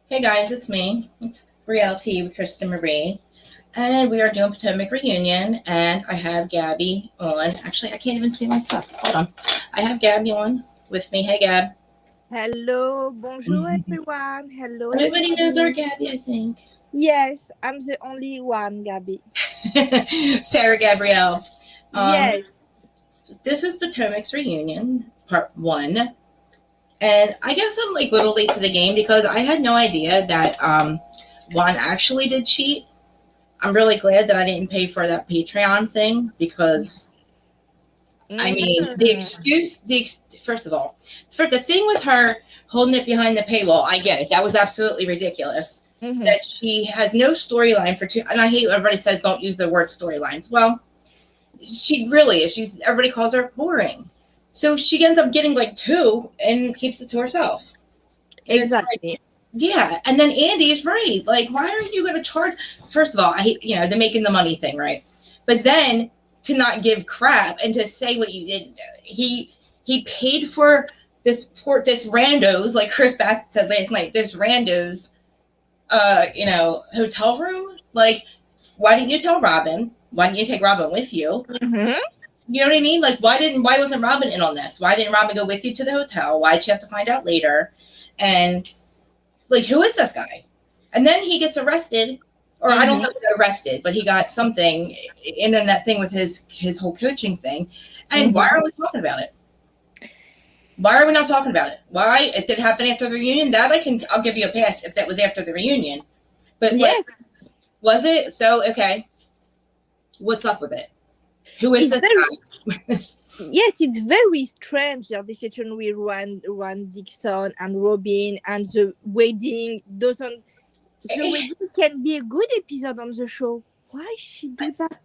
Hey guys, it's me. It's Reality with Kristen Marie. And we are doing Potomac Reunion. And I have Gabby on. Actually, I can't even see myself. Hold on. I have Gabby on with me. Hey, Gab. Hello, bonjour everyone. Hello Everybody knows our everybody. Gabby, I think. Yes, I'm the only one, Gabby. Sara Gabrielle. Um, Yes. this is Potomac's Reunion, part one. And I guess I'm like a little late to the game because I had no idea that Juan actually did cheat. I'm really glad that I didn't pay for that Patreon thing because I mean the Mm. excuse first of all, for the thing with her holding it behind the paywall, I get it. That was absolutely ridiculous. Mm-hmm. That she has no storyline for two, and I hate when everybody says don't use the word storylines. Well, she really is. She's everybody calls her boring, so she ends up getting like two and keeps it to herself. And it's like, Exactly. yeah. And then Andy is right. Like, why are you going to charge? First of all, I hate, the making the money thing, right? But then to not give crap and to say what you did, he paid for this randos, like Chris Bassett said last night, this randos, hotel room. Like, why didn't you tell Robyn? Why didn't you take Robyn with you? Mm-hmm. You know what I mean? Like, why wasn't Robyn in on this? Why didn't Robyn go with you to the hotel? Why did she have to find out later? And like, who is this guy? And then he gets arrested, or I don't know if he got arrested, but he got something in that thing with his whole coaching thing. And why are we talking about it? Why are we not talking about it? Why? It did happen after the reunion. I'll give you a pass if that was after the reunion. But like, Yes. was it? So okay, what's up with it? Who is It's this very guy? yes, it's very strange the decision with Juan Dixon and Robyn and the wedding doesn't the wedding can be a good episode on the show. Why she do that?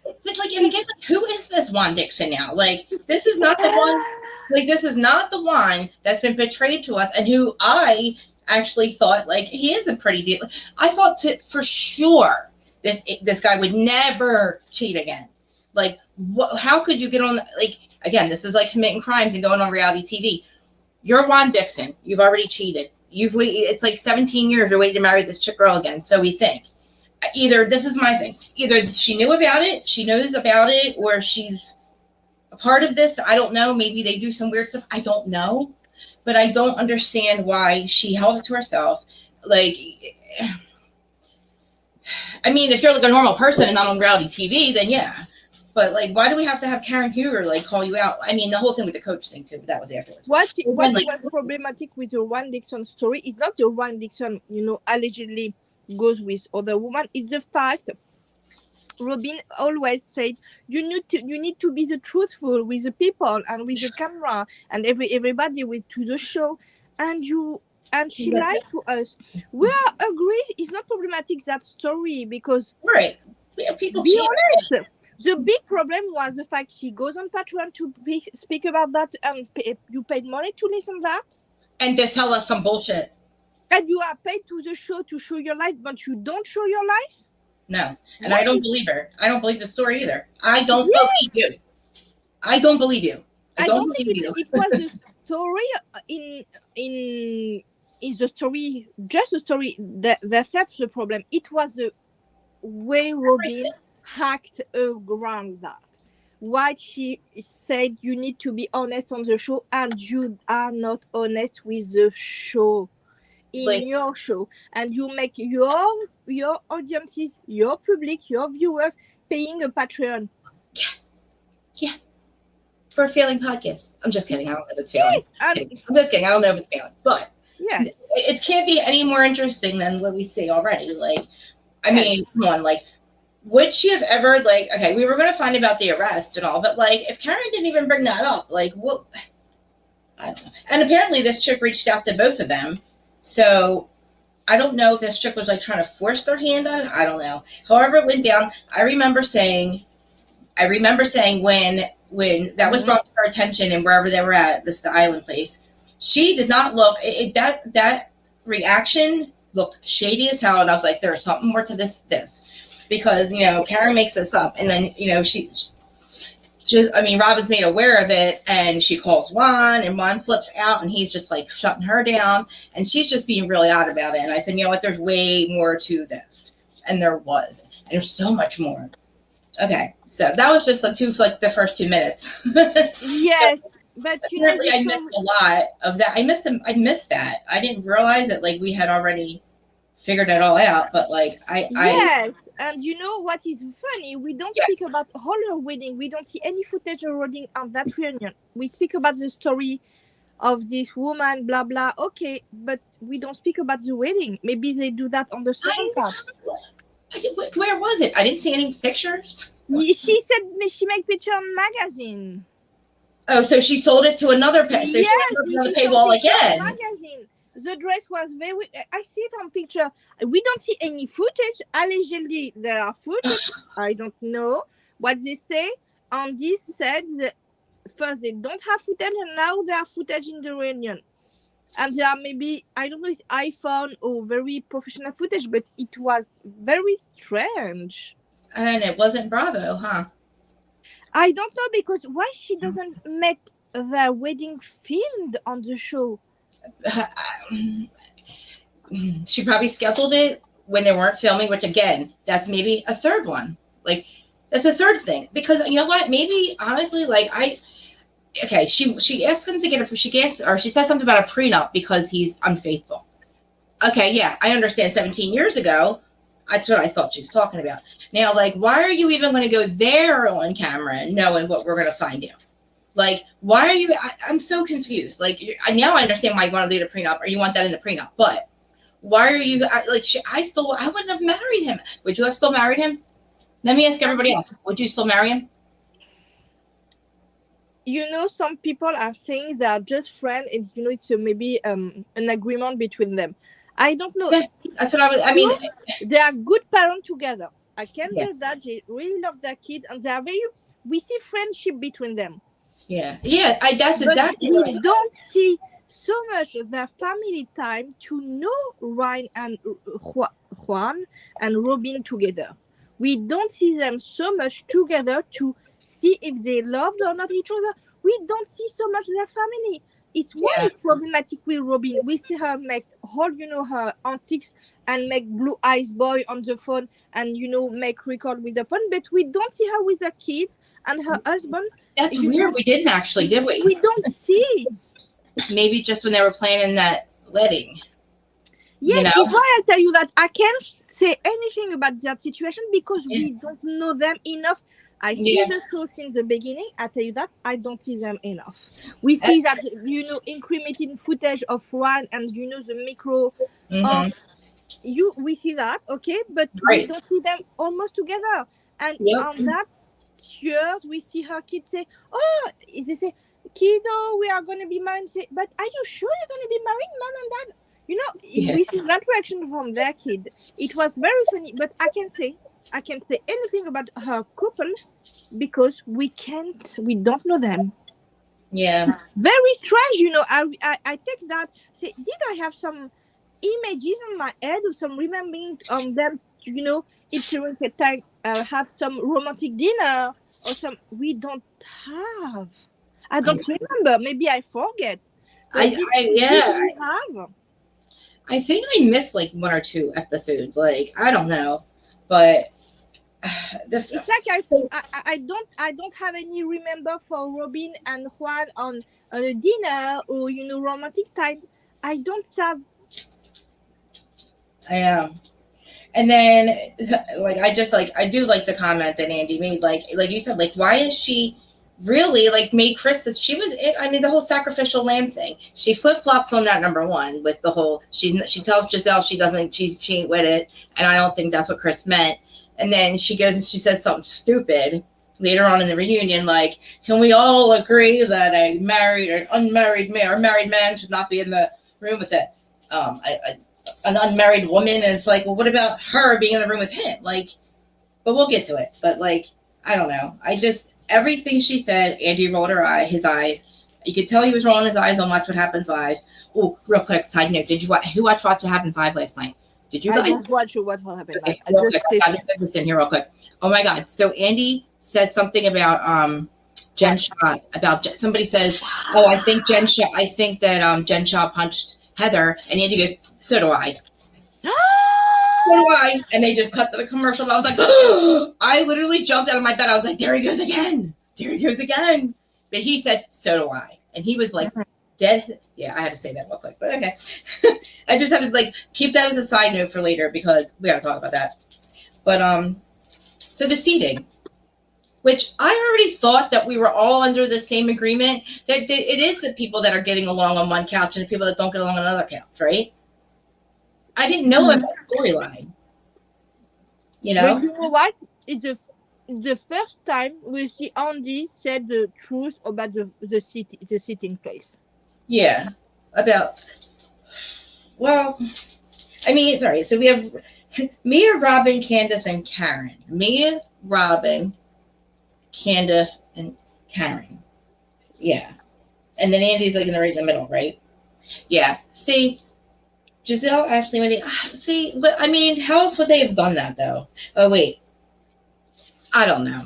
But like, and again, like, who is this Juan Dixon now? Like, this is not the one. Like, this is not the one that's been portrayed to us, and who I actually thought like he is a pretty deal. I thought for sure this guy would never cheat again. Like, how could you get on? Like, again, this is like committing crimes and going on reality TV. You're Juan Dixon. You've already cheated. You've waited. It's like 17 years you're waiting to marry this chick girl again. So we think either this is my thing. Either she knew about it, she knows about it, or she's a part of this. I don't know. Maybe they do some weird stuff. I don't know. But I don't understand why she held it to herself. Like, I mean, if you're like a normal person and not on reality TV, then yeah. But like, why do we have to have Karen Huger like call you out? I mean, the whole thing with the coach thing too, but that was afterwards. What Like, was problematic with the Juan Dixon story is not the Juan Dixon, allegedly goes with other woman. It's the fact Robyn always said you need to be the truthful with the people and with the camera and everybody with to the show, and she lied to us. We are agree. It's not problematic that story because right, we have people be cheating. honest. The big problem was the fact she goes on Patreon to speak about that, and you paid money to listen to that, And to tell us some bullshit. and you are paid to the show to show your life, but you don't show your life. No, and I don't believe her. I don't believe the story either. I don't believe you. I don't believe you. I don't believe you. It was a story in the story, just a story that that's the problem. It was the way Robyn hacked around that. What she said, you need to be honest on the show, and you are not honest with the show. In your show, and you make your audiences, your public, your viewers paying a Patreon. Yeah. For a failing podcast. I'm just kidding. I don't know if it's failing. I'm just kidding. I don't know if it's failing. But yes, it can't be any more interesting than what we see already. Like, I mean, come on. Like, would she have ever, like, okay, we were going to find about the arrest and all, but, like, if Karen didn't even bring that up, like, what? I don't know. And apparently this chick reached out to both of them. So I don't know if this chick was like trying to force their hand on it. I don't know. However it went down, I remember saying when that was brought to her attention and wherever they were at, the island place, she did not look, that reaction looked shady as hell. And I was like, there's something more to this. Because, Karen makes this up. And then, Robyn's made aware of it, and she calls Juan, and Juan flips out, and he's just like shutting her down, and she's just being really odd about it. And I said, you know what? There's way more to this, and there was, and there's so much more. Okay, so that was just the first 2 minutes. Yes, but Apparently, I missed a lot of that. I missed that. I didn't realize that we had already figured it all out, but yes, and you know what is funny? We don't speak about her wedding. We don't see any footage of wedding on that reunion. We speak about the story of this woman, blah blah. Okay, but we don't speak about the wedding. Maybe they do that on the second part. Where was it? I didn't see any pictures. She said she make picture on magazine. Oh, so she sold it to another so she on the paywall again. Magazine. The dress was very. I see it on picture. We don't see any footage. Allegedly, there are footage. I don't know what they say. On this said, first they don't have footage, and now there are footage in the reunion. And there are maybe, I don't know, it's iPhone or very professional footage, but it was very strange. And it wasn't Bravo, huh? I don't know, because why she doesn't make their wedding filmed on the show? She probably scheduled it when they weren't filming, which again, that's maybe a third one. That's a third thing. Because you know what? Maybe, honestly, she asked him to get she said something about a prenup because he's unfaithful. Okay, yeah, I understand 17 years ago. That's what I thought she was talking about. Now, why are you even going to go there on camera knowing what we're going to find out? Why are you, I'm so confused. Now I understand why you want to leave a prenup or you want that in the prenup, but why are you, I wouldn't have married him. Would you have still married him? Let me ask everybody else. Would you still marry him? You know, some people are saying they are just friends. It's maybe an agreement between them. I don't know. Yeah, that's what they are good parents together. I can tell that they really love their kid, and they are we see friendship between them. Yeah. Yeah, that's exactly we right. don't see so much of their family time to know Ryan and Juan and Robyn together. We don't see them so much together to see if they loved or not each other. We don't see so much their family. It's why it's problematic with Robyn. We see her make her antics and make blue eyes boy on the phone and make record with the phone, but we don't see her with her kids and her husband. That's weird. We didn't actually, did we? We don't see. Maybe just when they were planning that wedding. Yes, it's why I tell you that I can't say anything about that situation because we don't know them enough. I see the show since the beginning. I tell you that I don't see them enough. We see that incriminating footage of Juan and the micro. We see that, okay, but we don't see them almost together. And on that years, we see her kids say, "Oh," they say, "Kiddo, we are going to be married." Say, "But are you sure you're going to be married, mom and dad?" We see that reaction from their kid. It was very funny, but I can't say anything about her couple because we don't know them. Yeah. Very strange, I take that. Say, did I have some images in my head or some remembering on them? It's during the time have some romantic dinner or some. We don't have. I don't remember. Maybe I forget. I think I missed 1 or 2 episodes. I don't know, but it's I don't have any remember for Robyn and Juan on a dinner or romantic time. I don't have. I know. And then I do like the comment that Andy made. Like you said, why is she really made Chris that she was it? I mean, the whole sacrificial lamb thing. She flip-flops on that, number one, with the whole she tells Giselle she ain't with it, and I don't think that's what Chris meant. And then she goes and she says something stupid later on in the reunion, can we all agree that a married or unmarried man or married man should not be in the room with an unmarried woman? And it's well, what about her being in the room with him? But we'll get to it. But I don't know. Everything she said, Andy rolled his eyes. You could tell he was rolling his eyes on Watch What Happens Live. Oh, real quick, side note. Who watched Watch What Happens Live last night? Did you guys? I just watch What Happened Live. I got to put this in here real quick. Oh my God. So Andy said something about Jen Shaw about somebody says, "Oh, I think I think that Jen Shaw punched Heather," and Andy goes, "So do I." So do I. And they just cut the commercial. And I was like, oh, I literally jumped out of my bed. I was like, there he goes again. There he goes again. But he said, so do I. And he was like, dead. Yeah, I had to say that real quick, but okay. I just had to like keep that as a side note for later because we got to talk about that. But so the seating, which I already thought that we were all under the same agreement that it is the people that are getting along on one couch and the people that don't get along on another couch, right? I didn't know about that storyline. You know? But you know what? It's the first time we see Andy said the truth about the sitting place. Yeah. About, well, I mean, sorry. So we have Mia, Robyn, Candace, and Karen. Mia, Robyn, Candace, and Karen. Yeah. And then Andy's like right in the middle, right? Yeah. See, Giselle, Ashley, Wendy. See, but I mean, how else would they have done that, though? Oh, wait. I don't know.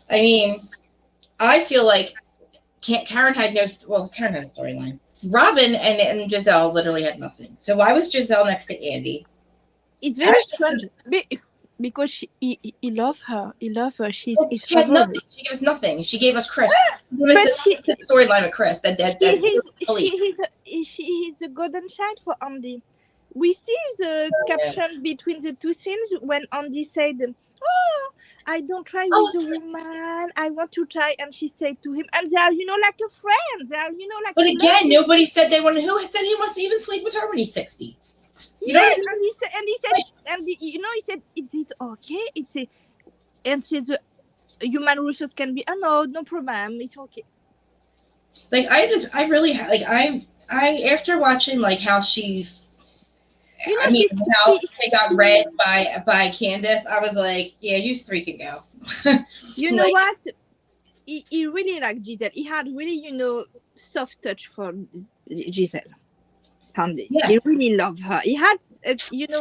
I mean, I feel like Karen had no. Well, Karen had a storyline. Robyn and Giselle literally had nothing. So why was Giselle next to Andy? It's very strange because he loved her. He loved her. She had nothing. She gave us nothing. She gave us Chris. The storyline with Chris. He's a golden child for Andy. We see the caption between the two scenes when Andy said, "Oh, I don't try with a woman. I want to try," and she said to him, "And they are, like a friend. They are, like." But again, nobody said they wanted. Who said he wants to even sleep with her when he's 60? Yes, and he said, "Is it okay?" And said the human resource can be, no problem, it's okay. Like I after watching like how she, how they got read by Candace, I was like, yeah, you three can go. You know what? He really liked Giselle. He had really, soft touch for Giselle. Andy. Yeah. He really loved her. He had, she's a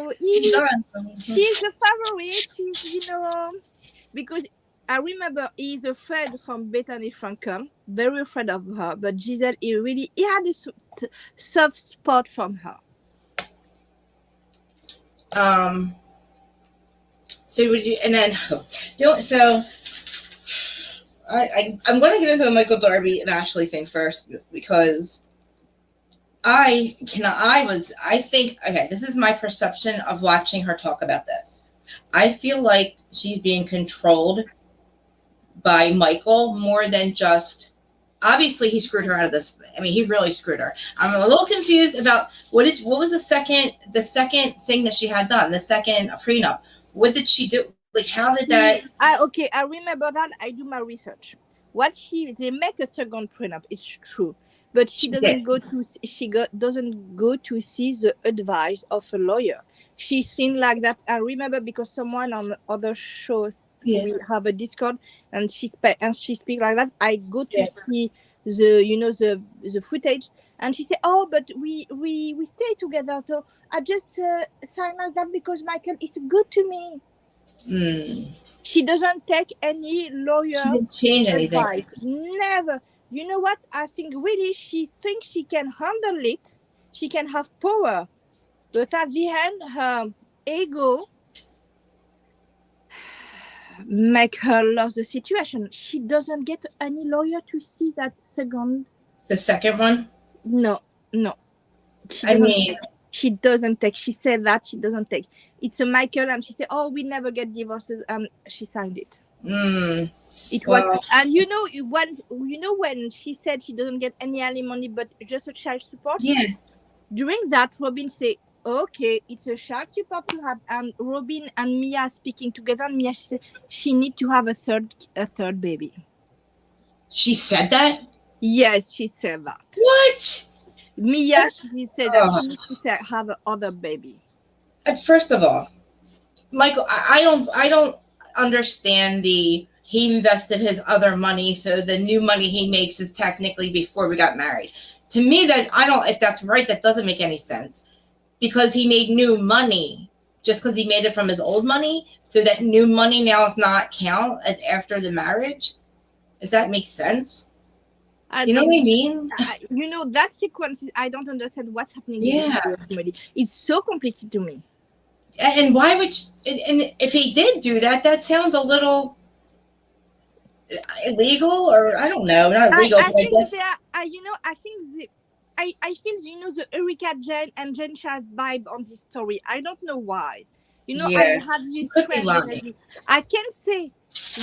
favorite. She's, because I remember he's afraid from Bethany Frankel, very afraid of her. But Giselle, he had a soft spot from her. So would you, and then I'm going to get into the Michael Darby and Ashley thing first because this is my perception of watching her talk about this. I feel like she's being controlled by Michael more than just, obviously he screwed her out of this. I mean, he really screwed her. I'm a little confused about what was the second thing that she had done, the second prenup. What did she do? Like, how did that? I remember that. I do my research. They make a second prenup. It's true. But she doesn't doesn't go to see the advice of a lawyer. She seemed like that. I remember because someone on other shows we have a Discord and she speak like that. I go to see the footage and she said, "Oh, but we stay together. So I just sign like that because Michael is good to me." She doesn't take any lawyer advice. Never. You know what? I think really she thinks she can handle it. She can have power. But at the end, her ego make her lose the situation. She doesn't get any lawyer to see that second. The second one? No. She doesn't take. She said that she doesn't take. It's a Michael and she said, "Oh, we never get divorces," and she signed it. It was, and when she said she doesn't get any alimony but just a child support. Yeah. During that, Robyn said, "Okay, it's a child support to have," and Robyn and Mia speaking together. And Mia said she need to have a third baby. She said that? Yes, she said that. What? Mia, she said that she needs to have another baby. First of all, Michael, I don't understand he invested his other money, so the new money he makes is technically before we got married. To me, if that's right, that doesn't make any sense because he made new money just because he made it from his old money, so that new money now does not count as after the marriage. Does that make sense? I You know don't what I mean? you know, that sequence, I don't understand what's happening Yeah. with the comedy. It's so complicated to me. And why would and if he did do that, that sounds a little illegal, or I don't know, not illegal, I but I think guess they are, you know, I think I feel, you know, the Erika Jane and Jen Shah vibe on this story. I don't know why. You know, I yeah, have you this could be trend lying. energy. I can say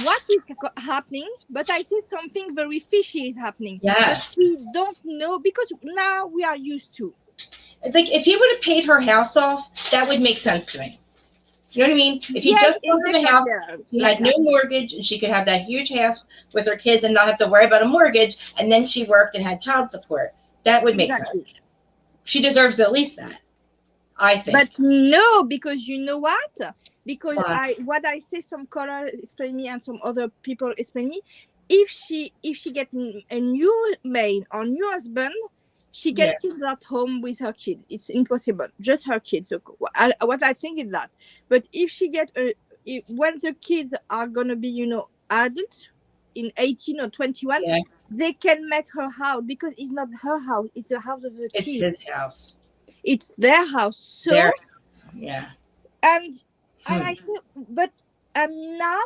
what is happening, but I say something very fishy is happening. But Yes. we don't know because now we are used to. Like if he would have paid her house off, that would make sense to me. You know what I mean? If he Yes, just in bought her the the house, she like had no that. mortgage, and she could have that huge house with her kids and not have to worry about a mortgage, and then she worked and had child support. That would make sense. Exactly. She deserves at least that, I think. But no, because you know what? Because Why? what I say, some callers explain me and some other people explain me. If she get a new maid or new husband, she can Yeah. sit at home with her kid. It's impossible, just her kids. So what I think is that. But if she get when the kids are gonna be, you know, adults in 18 or 21, Yeah. they can make her house because it's not her house; it's the house of the It's kids. his house. It's their house. So Their house. Yeah. and I feel, but and now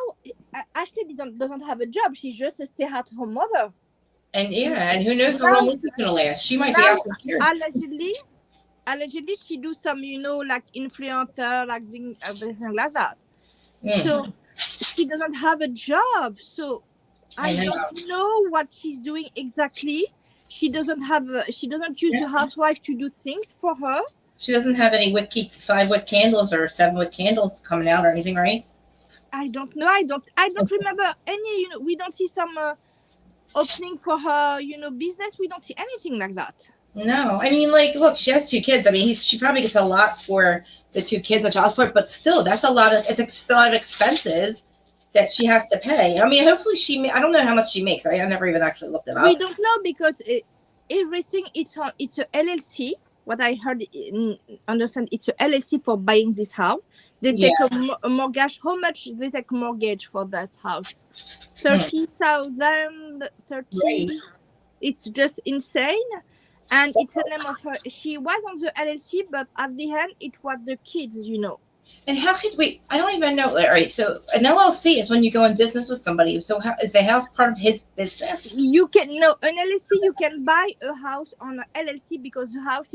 Ashley doesn't have a job. She's just a stay-at-home mother. And yeah, and who knows how Now, long this is going to last? She might be now out here. allegedly she do some, you know, like influencer, like everything like that. Mm. So she doesn't have a job. So I don't know what she's doing exactly. She doesn't use the housewife to do things for her. She doesn't have any 5 wick candles or 7 wick candles coming out or anything, right? I don't know. I don't remember any. You know, we don't see some opening for her, you know, business. We don't see anything like that. No, I mean, like, look, she has 2 kids. I mean, she probably gets a lot for the 2 kids on child support, but still, that's a lot of a lot of expenses that she has to pay. I mean, hopefully I don't know how much she makes. I never even actually looked it up. We don't know because everything it's a LLC. What I heard, understand, it's a LLC for buying this house. They take a mortgage. How much they take mortgage for that house? 30,000, 30. Right. It's just insane. And it's the name of her. She was on the LLC, but at the end, it was the kids, you know. And how could we? I don't even know. All right, so an LLC is when you go in business with somebody. So how is the house part of his business? You can an LLC. You can buy a house on an LLC because the house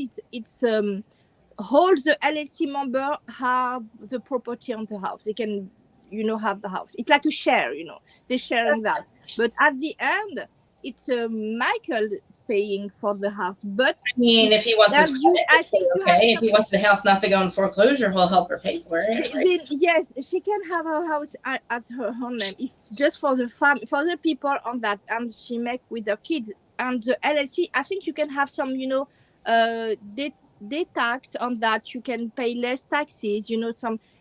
holds the LLC member have the property on the house. They can, you know, have the house. It's like a share, you know. They're sharing that. But at the end, it's Michael paying for the house. But I mean, if he wants his credit, I think okay. If he wants the house not to go in foreclosure, he'll help her pay for it. Right? Yes, she can have her house at her own name. It's just for the for the people on that, and she make with the kids. And the LLC, I think you can have some, you know, they tax on that. You can pay less taxes. You know,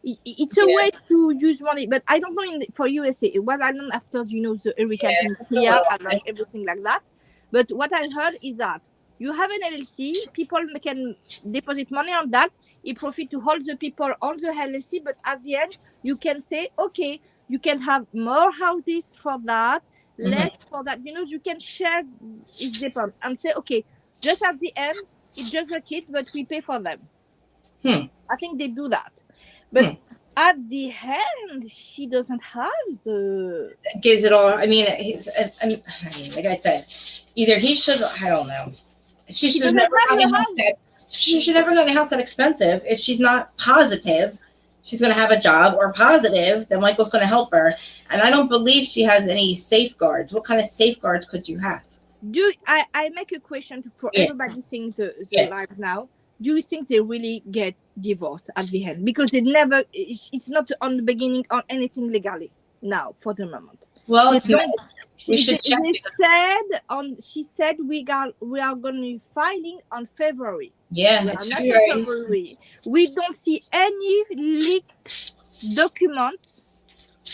it's a way to use money. But I don't know for USA. What I know after, you know, the hurricane here and like everything like that. But what I heard is that you have an LLC, people can deposit money on that. It profit to hold the people on the LLC, but at the end, you can say, okay, you can have more houses for that, less for that. You know, you can share, it depends, and say, okay, just at the end, it's just the kids, but we pay for them. I think they do that. But at the end, she doesn't have the... Gives it all. I mean, like I said, either he should, I don't know. She should never gotten a house that expensive if she's not positive she's going to have a job or positive that Michael's going to help her. And I don't believe she has any safeguards. What kind of safeguards could you have? I make a question for everybody seeing the live now. Do you think they really get divorced at the end? Because it's not on the beginning or anything legally now for the moment. Well, she said we are going to be filing on February. Yeah, it's February. We don't see any leaked documents.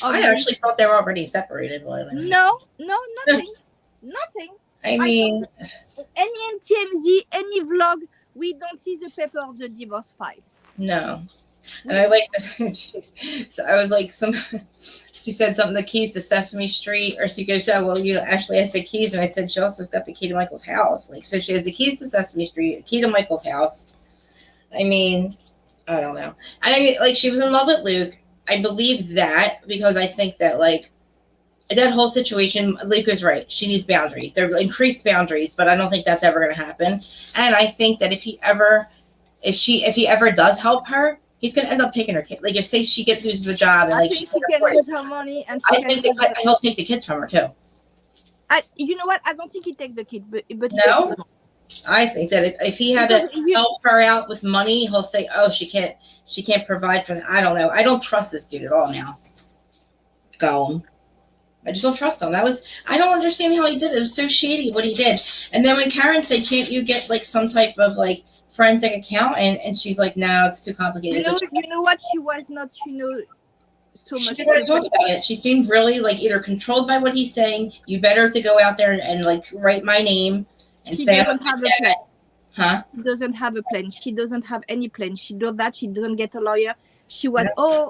I actually thought they were already separated. No, nothing. Nothing. I mean, any TMZ, any vlog, we don't see the paper of the divorce file. No. And I like this. So I was like, she said something, the keys to Sesame Street, or she goes, oh, well, you actually has the keys. And I said, she also's got the key to Michael's house. Like, so she has the keys to Sesame Street, the key to Michael's house. I mean, I don't know. And I mean, like, she was in love with Luke. I believe that because I think that, like, that whole situation, Luke is right. She needs boundaries. They're increased boundaries, but I don't think that's ever going to happen. And I think that if he ever does help her, he's going to end up taking her kid. Like, if say she loses the job, and I like think she can lose her money, and I think he'll take the kids from her too. You know what? I don't think he take the kid, but no. I think that if he had to help her out with money, he'll say, "Oh, she can't provide for that." I don't know. I don't trust this dude at all now. Go. I just don't trust him. I don't understand how he did it. It was so shady what he did. And then when Karen said, "Can't you get like some type of like forensic account?" and she's like, "No, it's too complicated." You know what? She was not, so much. She didn't talk about it. She seemed really like either controlled by what he's saying. You better to go out there and like write my name and she say doesn't have a plan. Huh? She doesn't have a plan. She doesn't have any plan. She does that. She doesn't get a lawyer. She was,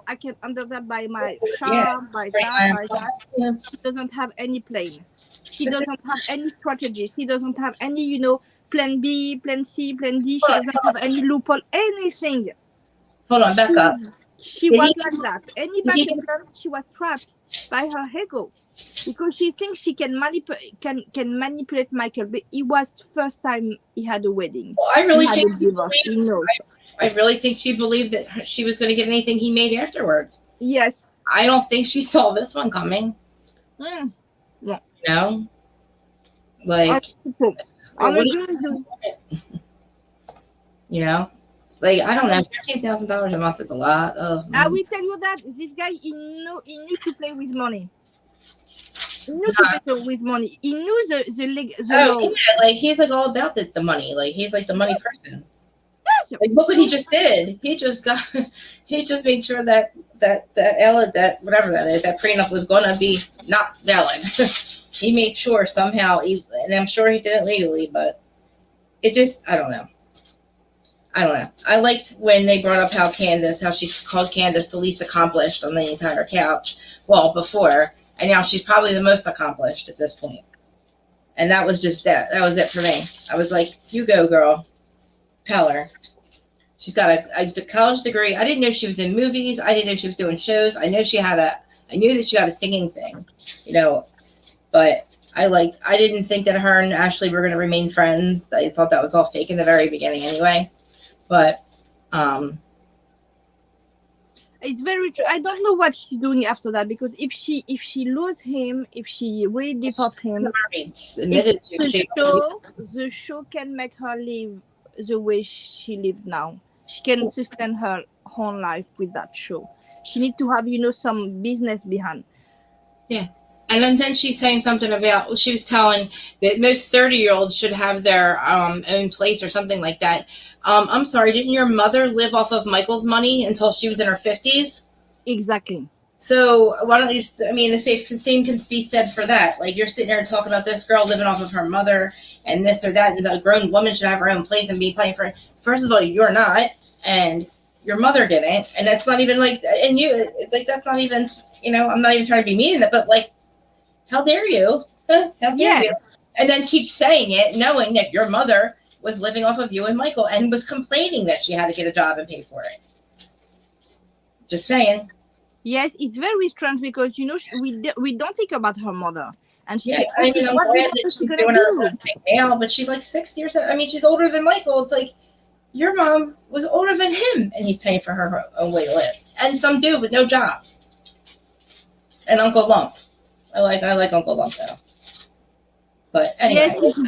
I can under that by my charm, by that. Yeah. She doesn't have any plan. She doesn't have any strategy. She doesn't have any, plan B, plan C, plan D. She doesn't have any loophole, anything. Hold on, back up. She was like that. Any backup plan, she was trapped by her ego because she thinks she can manipulate Michael. But it was first time he had a wedding. Well, I really think I really think she believed that she was going to get anything he made afterwards. Yes. I don't think she saw this one coming. Yeah. Like, like, I don't know, $15,000 a month is a lot of money. I will tell you that this guy, he knew to play with money. He knew to play with money. He knew the law. Yeah, like, he's like all about the money. Like, he's like the money person. Like, look what he just did. He just made sure that whatever that is, that prenup was going to be not valid. He made sure somehow, and I'm sure he did it legally, but it just, I don't know. I liked when they brought up how she called Candace the least accomplished on the entire couch. Well, before, and now she's probably the most accomplished at this point. And that was just that. That was it for me. I was like, you go, girl. Tell her. She's got a college degree. I didn't know she was in movies. I didn't know she was doing shows. I knew that she got a singing thing, but I didn't think that her and Ashley were going to remain friends. I thought that was all fake in the very beginning anyway. But it's very true. I don't know what she's doing after that, because if she lose him, if she really deport him, the show can make her live the way she lived now. She can sustain her own life with that show. She need to have, some business behind. Yeah. And then she's saying something about, she was telling that most 30-year-olds should have their own place or something like that. I'm sorry, didn't your mother live off of Michael's money until she was in her 50s? Exactly. So why don't you, the same can be said for that. Like, you're sitting there and talking about this girl living off of her mother and this or that, and a grown woman should have her own place and be playing for, first of all, you're not, and your mother didn't, and that's not even like, and it's like, that's not even, I'm not even trying to be mean in it, but like, how dare you? How dare you? And then keep saying it, knowing that your mother was living off of you and Michael and was complaining that she had to get a job and pay for it. Just saying. Yes, it's very strange because, we don't think about her mother. And she's glad that she's doing her own thing now, but she's like 60 or something. She's older than Michael. It's like, your mom was older than him, and he's paying for her own way to live. And some dude with no job. And Uncle Lump. I like Uncle Lump though. But anyway. Yes,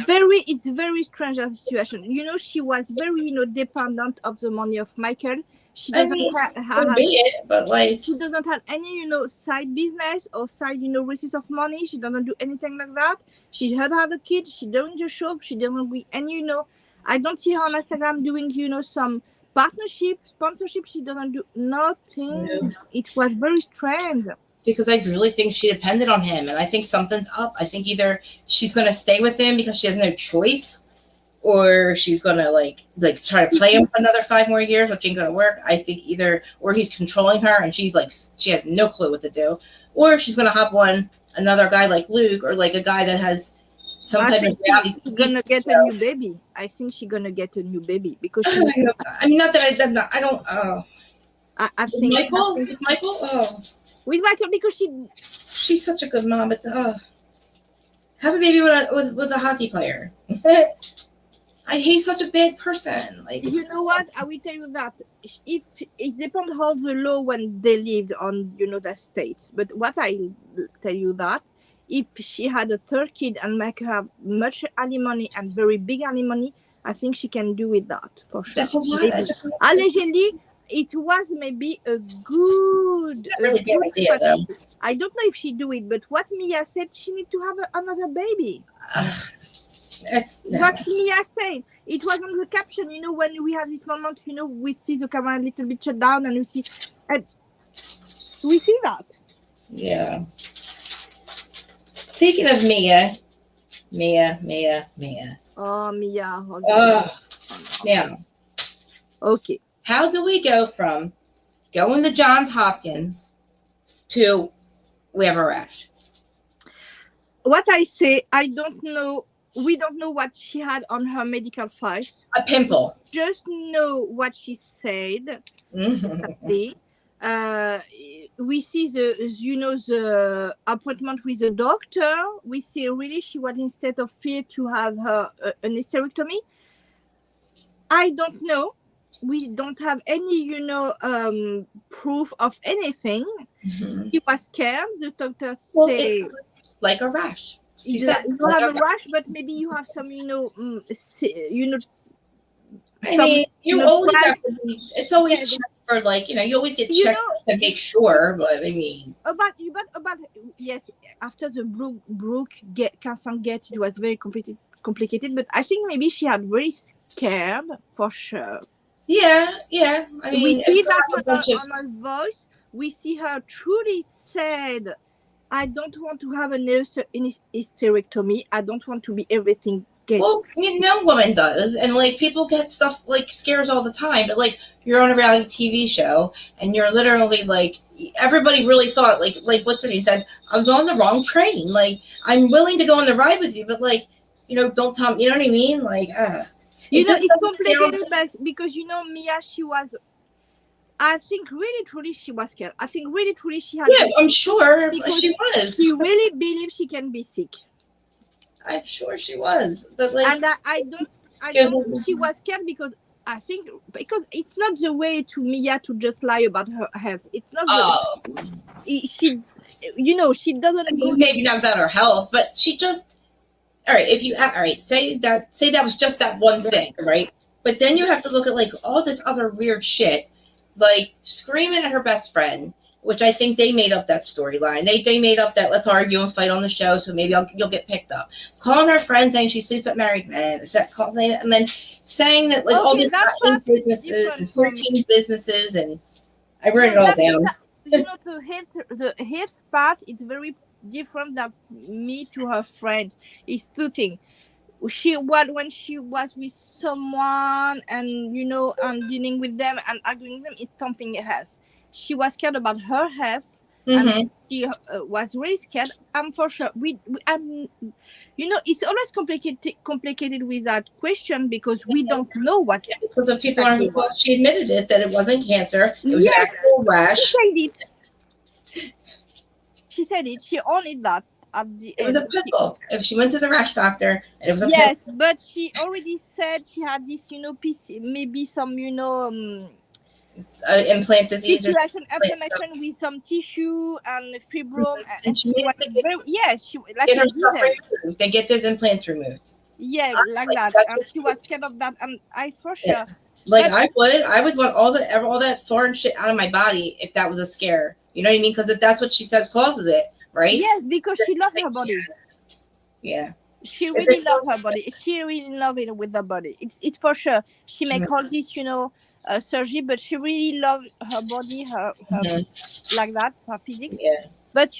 it's very strange situation. She was very, dependent of the money of Michael. She doesn't she doesn't have any, side business or side, receipt of money. She doesn't do anything like that. She had a kid. She doesn't do shop. She doesn't do any, I don't see her on Instagram doing, some partnership, sponsorship. She doesn't do nothing. No. It was very strange. Because I really think she depended on him, and I think something's up. I think either she's going to stay with him because she has no choice, or she's gonna like try to play him for another 5 more years, which ain't gonna work. I think either, or he's controlling her and she's like, she has no clue what to do, or she's gonna hop on another guy like Luke, or like a guy that has some type of reality. She's gonna get a new baby. I think she's gonna get a new baby because I mean, not that I don't. I think Michael. Oh, with Michael, because she's such a good mom, but have a baby with a hockey player. He's such a bad person. Like, you know what? I will tell you that if it depends how the law when they lived on the states. But what I tell you that if she had a third kid and make her much alimony and very big alimony, I think she can do with that for sure. That's a lot. Allegedly, it was maybe a good idea, though. I don't know if she do it, but what Mia said, she need to have another baby. What Mia said. It was on the caption, when we have this moment, we see the camera a little bit shut down and we see that. Yeah. Speaking of Mia. Oh, Mia. Now. Okay. How do we go from going to Johns Hopkins to we have a rash? What I say, I don't know. We don't know what she had on her medical files. A pimple. Just know what she said. Mm-hmm. We see the appointment with the doctor. We see really she was instead of fear to have her an hysterectomy. I don't know. We don't have any, proof of anything. Mm-hmm. She was scared. The doctor say like a rash. You don't have a rash, but maybe you have some, I mean, you always have to be, it's always checked for you always get checked to make sure, but I mean. About yes, after the Brooke cancer it was very complicated, but I think maybe she had very scared for sure. Yeah. I mean, we see that on her voice. We see her truly said, I don't want to have an hysterectomy. I don't want to be everything. Well, no woman does, and people get stuff scares all the time. But you're on a reality TV show, and you're literally everybody really thought what's her name said, I was on the wrong train. I'm willing to go on the ride with you, but don't tell me. You know what I mean? It's complicated, because Mia, she was. I think really truly she was scared. I think really truly she had. Yeah, I'm sure she was. She really believes she can be sick. I'm sure she was, but and I don't think she was scared because it's not the way to Mia to just lie about her health. It's not. She doesn't. Maybe not about her health, but she just. All right. Say that was just that one thing, right? But then you have to look at all this other weird shit. Screaming at her best friend, which I think they made up that storyline. They made up that let's argue and fight on the show, so maybe you'll get picked up. Calling her friend, saying she sleeps with married men, and then saying that all these 8 businesses and 14 businesses, and I wrote it all down. The health part is very different than me to her friends. It's 2 things. When she was with someone and and dealing with them and arguing with them, it's something else. She was scared about her health, and she was really scared. I'm for sure. It's always complicated with that question because we don't know what. Because if people aren't, she admitted it that it wasn't cancer. It was an actual rash. She said it. She owned that. It was a pimple. If she went to the rash doctor, and it was a pimple. But she already said she had this, maybe some, implant disease or inflammation with some tissue and fibrome. And she was they get those implants removed. Yeah, that. And she was scared of that, and I for sure. Yeah. I would want all that foreign shit out of my body if that was a scare. You know what I mean? Because if that's what she says causes it. Right? Yes, because she loves her body. Yeah. She really loves her body. She really loves it with the body. It's for sure. She makes all this, surgery, but she really loves her body, her like that, her physics. Yeah. But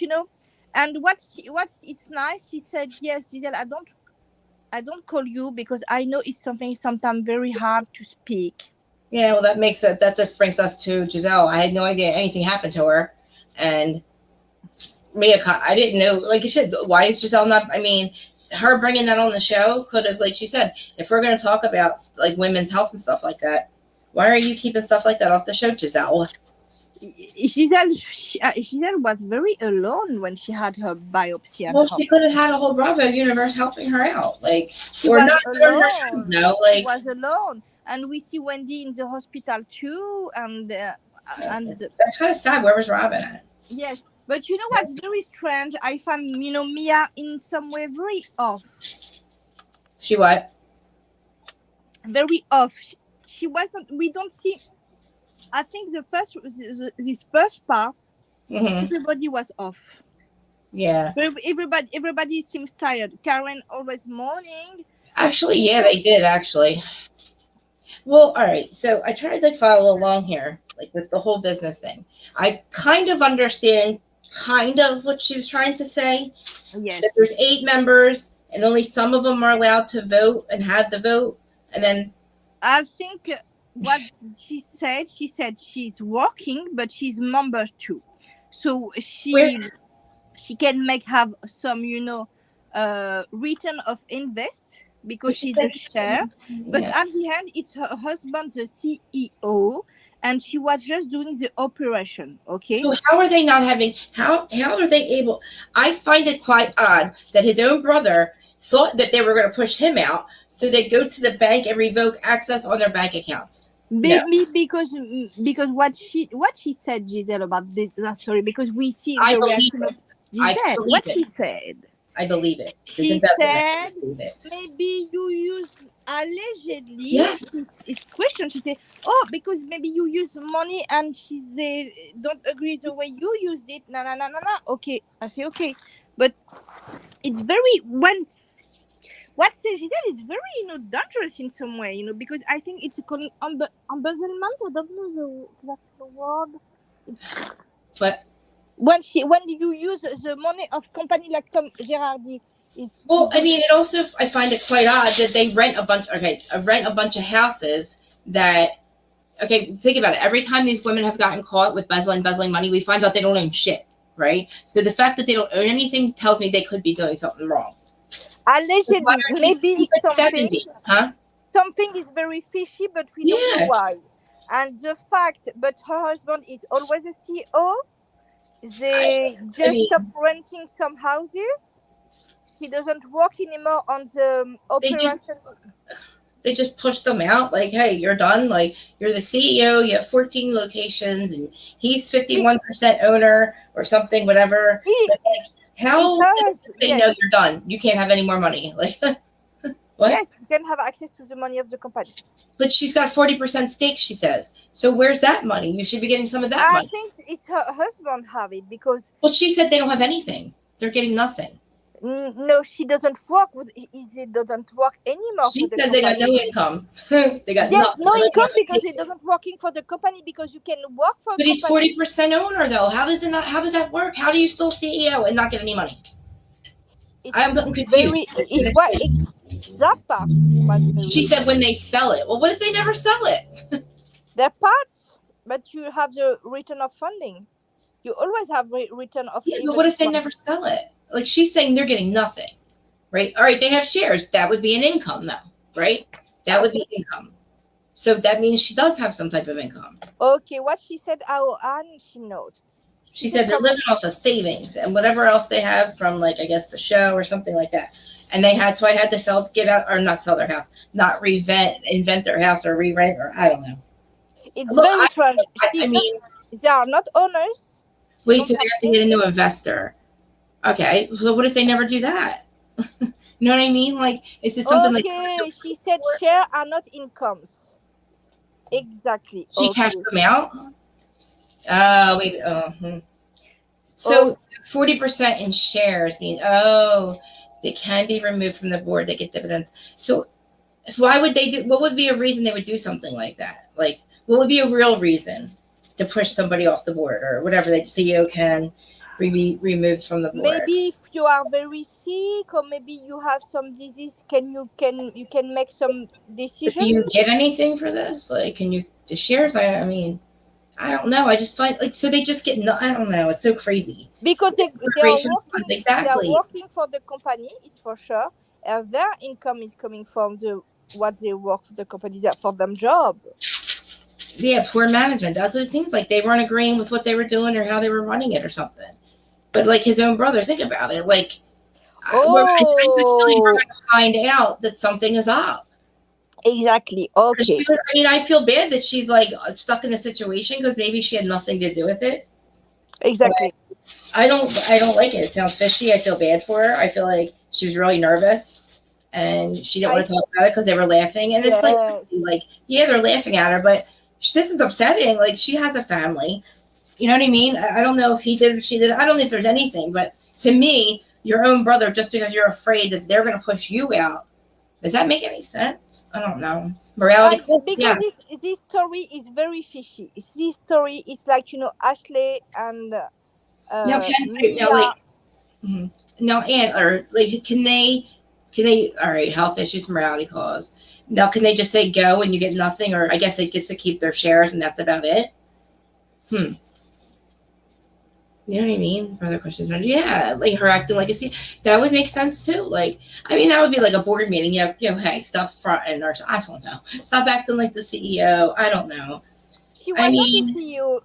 and what's it's nice. She said, yes, Giselle, I don't I don't call you because I know it's something sometimes very hard to speak. Yeah, well, that makes it. That just brings us to Giselle. I had no idea anything happened to her, and I didn't know. Like you said, why is Giselle not? I mean, her bringing that on the show could have, like she said, if we're going to talk about like women's health and stuff like that, why are you keeping stuff like that off the show, Giselle? Giselle was very alone when she had her biopsy. Well, she could have had a whole Bravo universe helping her out, like, She or was not. alone. No, She like, was alone, and we see Wendy in the hospital too. And that's kind of sad. Where was Robyn at? yes, but you know what's very strange? I find Mia in some way very off. She what? Very off. She wasn't. We don't see. I think this first part, everybody was off. Yeah. Everybody seems tired. Karen always mourning. Actually, yeah, they did actually. Well, all right. So I tried to follow along here, like with the whole business thing. I kind of understand what she was trying to say. Yes. That there's 8 members and only some of them are allowed to vote and have the vote. And then I think what she said she's working, but she's member too. So she can have some, return of invest because she's a share. But at the end, it's her husband, the CEO, and she was just doing the operation. Okay. So how are they not having? How are they able? I find it quite odd that his own brother thought that they were going to push him out, so they go to the bank and revoke access on their bank accounts. Maybe because what she said, Giselle, about this story, because we see the reaction of Giselle. What she said. I believe it. She said, maybe you use allegedly. Yes. It's question. She said, because maybe you use money and they don't agree the way you used it. No. Okay. I say, okay. But it's very, what says Giselle, it's very, dangerous in some way, because I think it's called embezzlement. I don't know the word. But when you use the money of company like Tom Girardi, I mean, it also, I find it quite odd that they rent a bunch of houses that, think about it. Every time these women have gotten caught with embezzling money, we find out they don't own shit, right? So the fact that they don't own anything tells me they could be doing something wrong. Allegedly, maybe something is very fishy, but we don't know why. And the fact, but her husband is always a CEO. They stop renting some houses. She doesn't work anymore on the operation. They just push them out. Like, hey, you're done. Like, you're the CEO. You have 14 locations, and he's 51% owner or something, whatever. How they know you're done? You can't have any more money. Like, what? Yes, you can have access to the money of the company. But she's got 40% stake, she says. So where's that money? You should be getting some of that money. I think it's her husband have it because... Well, she said they don't have anything. They're getting nothing. No, she doesn't work with... It doesn't work anymore. She said they got no income. They got nothing. No income because it doesn't working for the company because you can work for. But he's 40% owner though. How does that work? How do you still CEO and not get any money? I'm confused. That part. She said when they sell it. Well, what if they never sell it? They're parts, but you have the return of funding. You always have return of. Yeah, but what if they never sell it? Like she's saying, they're getting nothing, right? All right, they have shares. That would be an income, though, right? That would be income. So that means she does have some type of income. Okay, what she said, she knows. She said they're living off of savings and whatever else they have from, like, I guess the show or something like that. And I had to get out, or not sell their house, not invent their house or re-rent, or I don't know. It's very tragic. I mean, they are not owners. Wait, so they have to get a new investor. Okay, so what if they never do that? You know what I mean? Like, is it something like... Okay, she said shares are not incomes. Exactly. She cashed them out? Wait. So 40% in shares means, they can be removed from the board. They get dividends. So why would they what would be a reason they would do something like that? Like, what would be a real reason to push somebody off the board or whatever the CEO can? removed from the board. Maybe if you are very sick, or maybe you have some disease, you can make some But decision. do you get anything for this? Like, can you the shares? I mean, I don't know. I just find like so they just get no. I don't know. It's so crazy. Because It's they are corporation working. fund, They are exactly. working for the company. It's for sure. And their income is coming from what they work for the company for them job. Yeah, poor management. That's what it seems like. They weren't agreeing with what they were doing or how they were running it or something. But like his own brother, think about it. Like, I just really want to find out that something is up. Exactly. Okay. I mean, I feel bad that she's like stuck in the situation because maybe she had nothing to do with it. Exactly. But I don't like it. It sounds fishy. I feel bad for her. I feel like she was really nervous and she didn't want to talk about it because they were laughing. And it's like, yeah, they're laughing at her, but this is upsetting. Like, she has a family. You know what I mean? I don't know if he did or she did. I don't know if there's anything, but to me, your own brother, just because you're afraid that they're going to push you out, does that make any sense? I don't know. Morality. Because this story is very fishy. This story is like, Ashley and now, Anne, or like, can they? All right, health issues, morality clause. Now, can they just say go and you get nothing, or I guess they get to keep their shares and that's about it? You know what I mean? Further questions? Yeah, like her acting like a C. That would make sense too. Like, I mean, that would be like a board meeting. Hey, stop front and or I don't know. Stop acting like the CEO. I don't know. She was not the CEO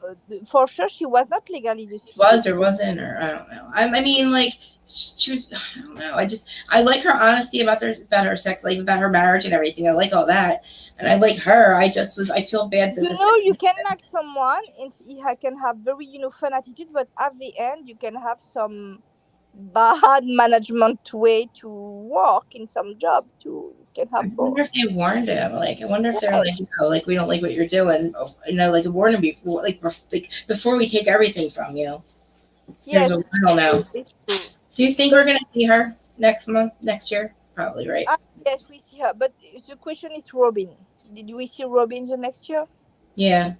for sure. She was not legally the CEO. Was or wasn't, or I don't know. I mean, like she was. I don't know. I like her honesty about her sex life, about her marriage and everything. I like all that, and I like her. I feel bad. You can like someone, and he can have very fun attitude, but at the end, you can have some bad management way to work in some job too. I wonder if they warned him. Like, I wonder if they're like, we don't like what you're doing. Like, warn him before, like before we take everything from you. Yes, I don't know. Do you think we're gonna see her next year? Probably, right? Yes, we see her. But the question is, Robyn. Did we see Robyn the next year? Yeah.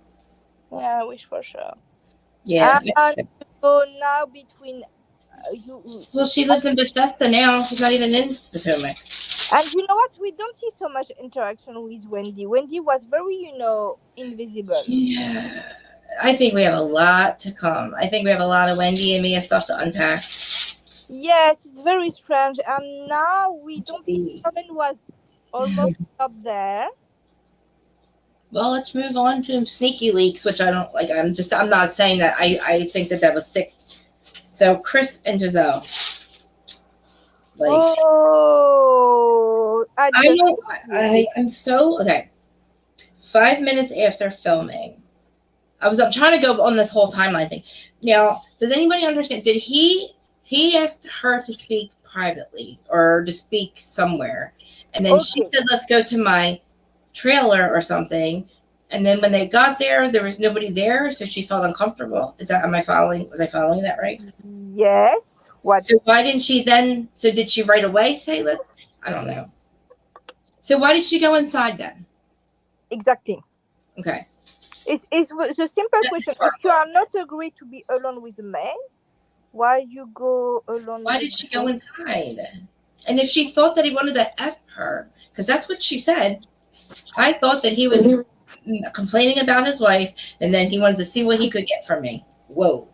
Yeah, I wish for sure. Yeah. And so now between well, she lives in Bethesda now. She's not even in Potomac. And you know what? We don't see so much interaction with Wendy. Wendy was very, invisible. Yeah. I think we have a lot to come. I think we have a lot of Wendy and Mia stuff to unpack. Yes, it's very strange. And now we don't see Robyn was almost up there. Well, let's move on to sneaky leaks, which I don't like. I'm not saying that I think that was sick. So Chris and Giselle. Like, I'm so okay. 5 minutes after filming, I'm trying to go on this whole timeline thing. Now, does anybody understand? Did he asked her to speak privately or to speak somewhere, and then she said, "Let's go to my trailer or something." And then when they got there was nobody there, so she felt uncomfortable. Was I following that right? Yes. What? So why didn't she then? So did she right away say, I don't know. So why did she go inside then? Exactly. Okay. It's the simple question. If you are not agreed to be alone with a man, why you go alone? Why did she go inside? And if she thought that he wanted to F her, because that's what she said. I thought that he was complaining about his wife, and then he wanted to see what he could get from me. Whoa.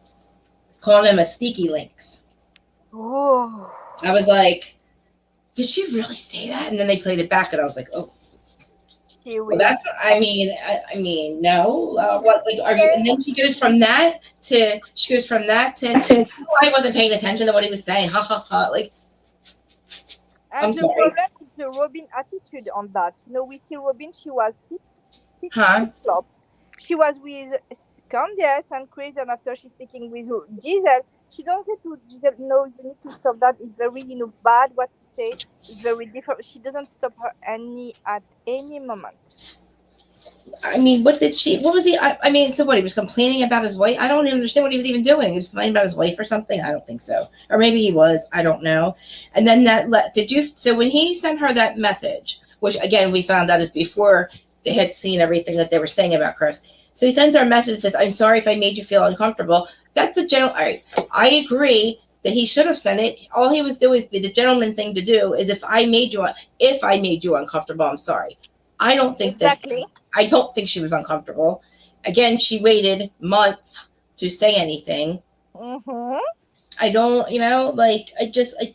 Calling him a sneaky links. Oh. I was like, did she really say that? And then they played it back, and I was like, oh. Well, that's. I mean, no. What? Like, are you? And then she goes from that to. Oh, I wasn't paying attention to what he was saying. Ha ha ha. Like. And I'm sorry. Problem is the Robyn attitude on that. We see Robyn. She was fit. She was with Candice and Chris, and after she's speaking with Giselle, she don't say to Giselle, "No, you need to stop that. It's very, bad what you say. It's very different." She doesn't stop her at any moment. I mean, what was he? I mean, so what? He was complaining about his wife. I don't even understand what he was even doing. He was complaining about his wife or something. I don't think so. Or maybe he was. I don't know. And then so when he sent her that message, which again we found out is before they had seen everything that they were saying about Chris, So he sends her a message that says, "I'm sorry if I made you feel uncomfortable." That's a general. I agree that he should have sent it. All he was doing is the gentleman thing to do is if I made you uncomfortable, I'm sorry. I don't think that. Exactly. I don't think she was uncomfortable. Again, she waited months to say anything. Mm-hmm. I don't,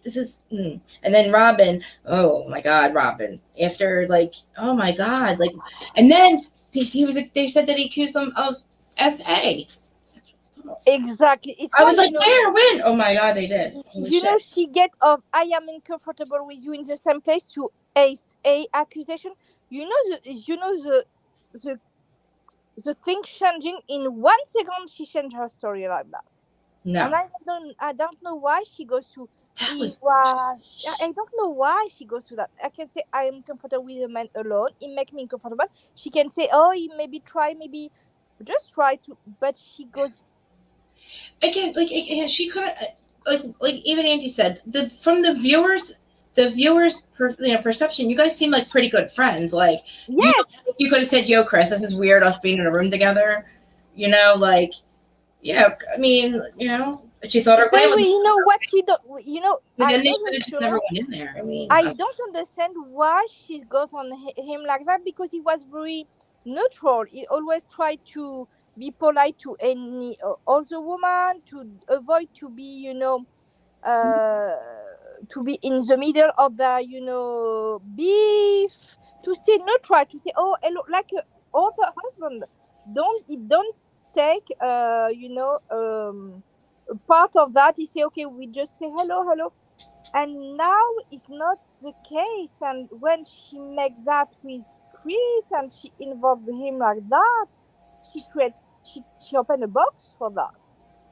this is, and then Robyn, oh my God, Robyn, after oh my God, and then they said that he accused them of SA. Exactly. It's I why was like, where, when? Oh my God, they did. Holy shit. she get of I am uncomfortable with you in the same place to a accusation. The the thing changing in 1 second. She changed her story like that. No. And I don't know why she goes to That was. I don't know why she goes to that. I can say I am comfortable with a man alone. It makes me uncomfortable. She can say, oh, maybe just try to. But she goes Again, she could have, even Angie said, from the viewers perception, you guys seem like pretty good friends. yes. You could have said, "Yo, Chris, this is weird, us being in a room together." I mean, she thought her plan was. You know what we don't. Then I they know should have just never went in there. I mean, I don't understand why she goes on him like that, because he was very neutral. He always tried to be polite to any other woman, to avoid to be, to be in the middle of the, beef. To say neutral, to say, oh, hello, like other husband. Don't take, part of that. He say, okay, we just say hello, hello. And now it's not the case. And when she make that with Chris and she involved him like that, she opened a box for that.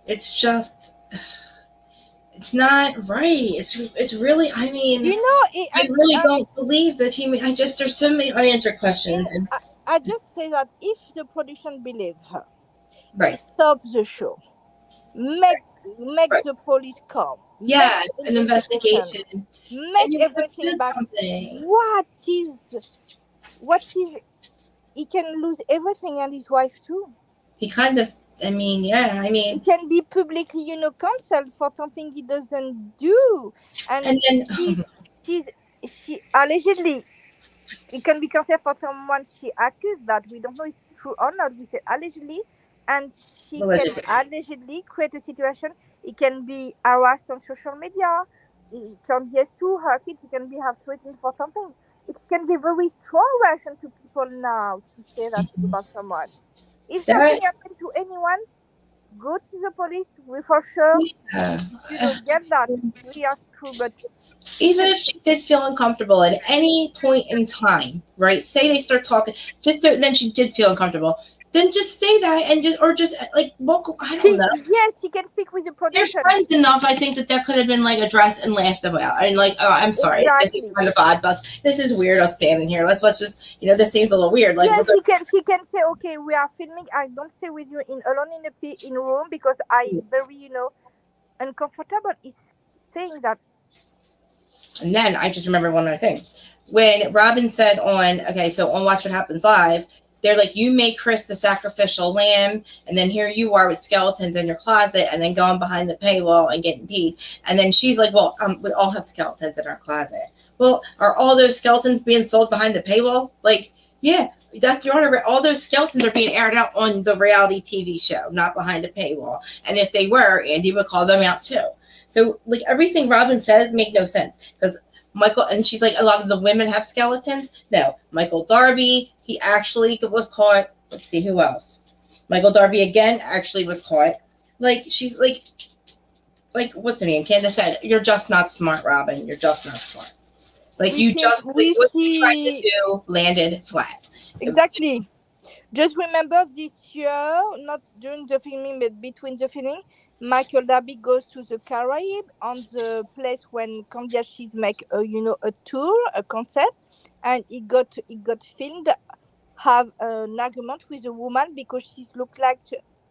it's just, it's not right. It's really. I mean, I really don't believe that he. There's so many unanswered questions. And I just say that if the production believed her, right, stop the show, make the police come, yeah, an investigation, make everything back. What is he can lose everything, and his wife too. He kind of. I mean, yeah. I mean, he can be publicly, cancelled for something he doesn't do, and then she allegedly. It can be cancelled for someone she accused that we don't know it's true or not. We say allegedly, and she can allegedly create a situation. It can be harassed on social media. It can be to her kids. It can be have threatened for something. It can be very strong reaction to people now to say that about someone. If something happened to anyone, go to the police. We for sure get that. We are true, but even if she did feel uncomfortable at any point in time, right? Say they start talking, then she did feel uncomfortable. Then just say that and I don't know. Yes, she can speak with the production. They're friends enough. I think that could have been addressed and laughed about. And oh, I'm sorry, exactly. This is kind of odd, but this is weird. Us standing here. Let's just this seems a little weird. She can say, okay, we are filming. I don't stay with you alone in a room because I'm very uncomfortable. Is saying that. And then I just remember one other thing. When Robyn said on Watch What Happens Live, they're like, you make Chris the sacrificial lamb, and then here you are with skeletons in your closet, and then going behind the paywall and getting paid. And then she's like, well, we all have skeletons in our closet. Well, are all those skeletons being sold behind the paywall? Yeah, that's your honor. All those skeletons are being aired out on the reality TV show, not behind a paywall. And if they were, Andy would call them out too. So everything Robyn says makes no sense because Michael, and she's like, a lot of the women have skeletons. No, Michael Darby, he actually was caught. Let's see who else. Michael Darby again actually was caught. She's what's her name? Candace said, "You're just not smart, Robyn. You're just not smart. What you tried to do landed flat." Exactly. Just remember this year, not during the filming, but between the filming, Michael Darby goes to the Caribbean on the place when Candia she's make a tour, a concert, and it got filmed. Have an argument with a woman because she's look like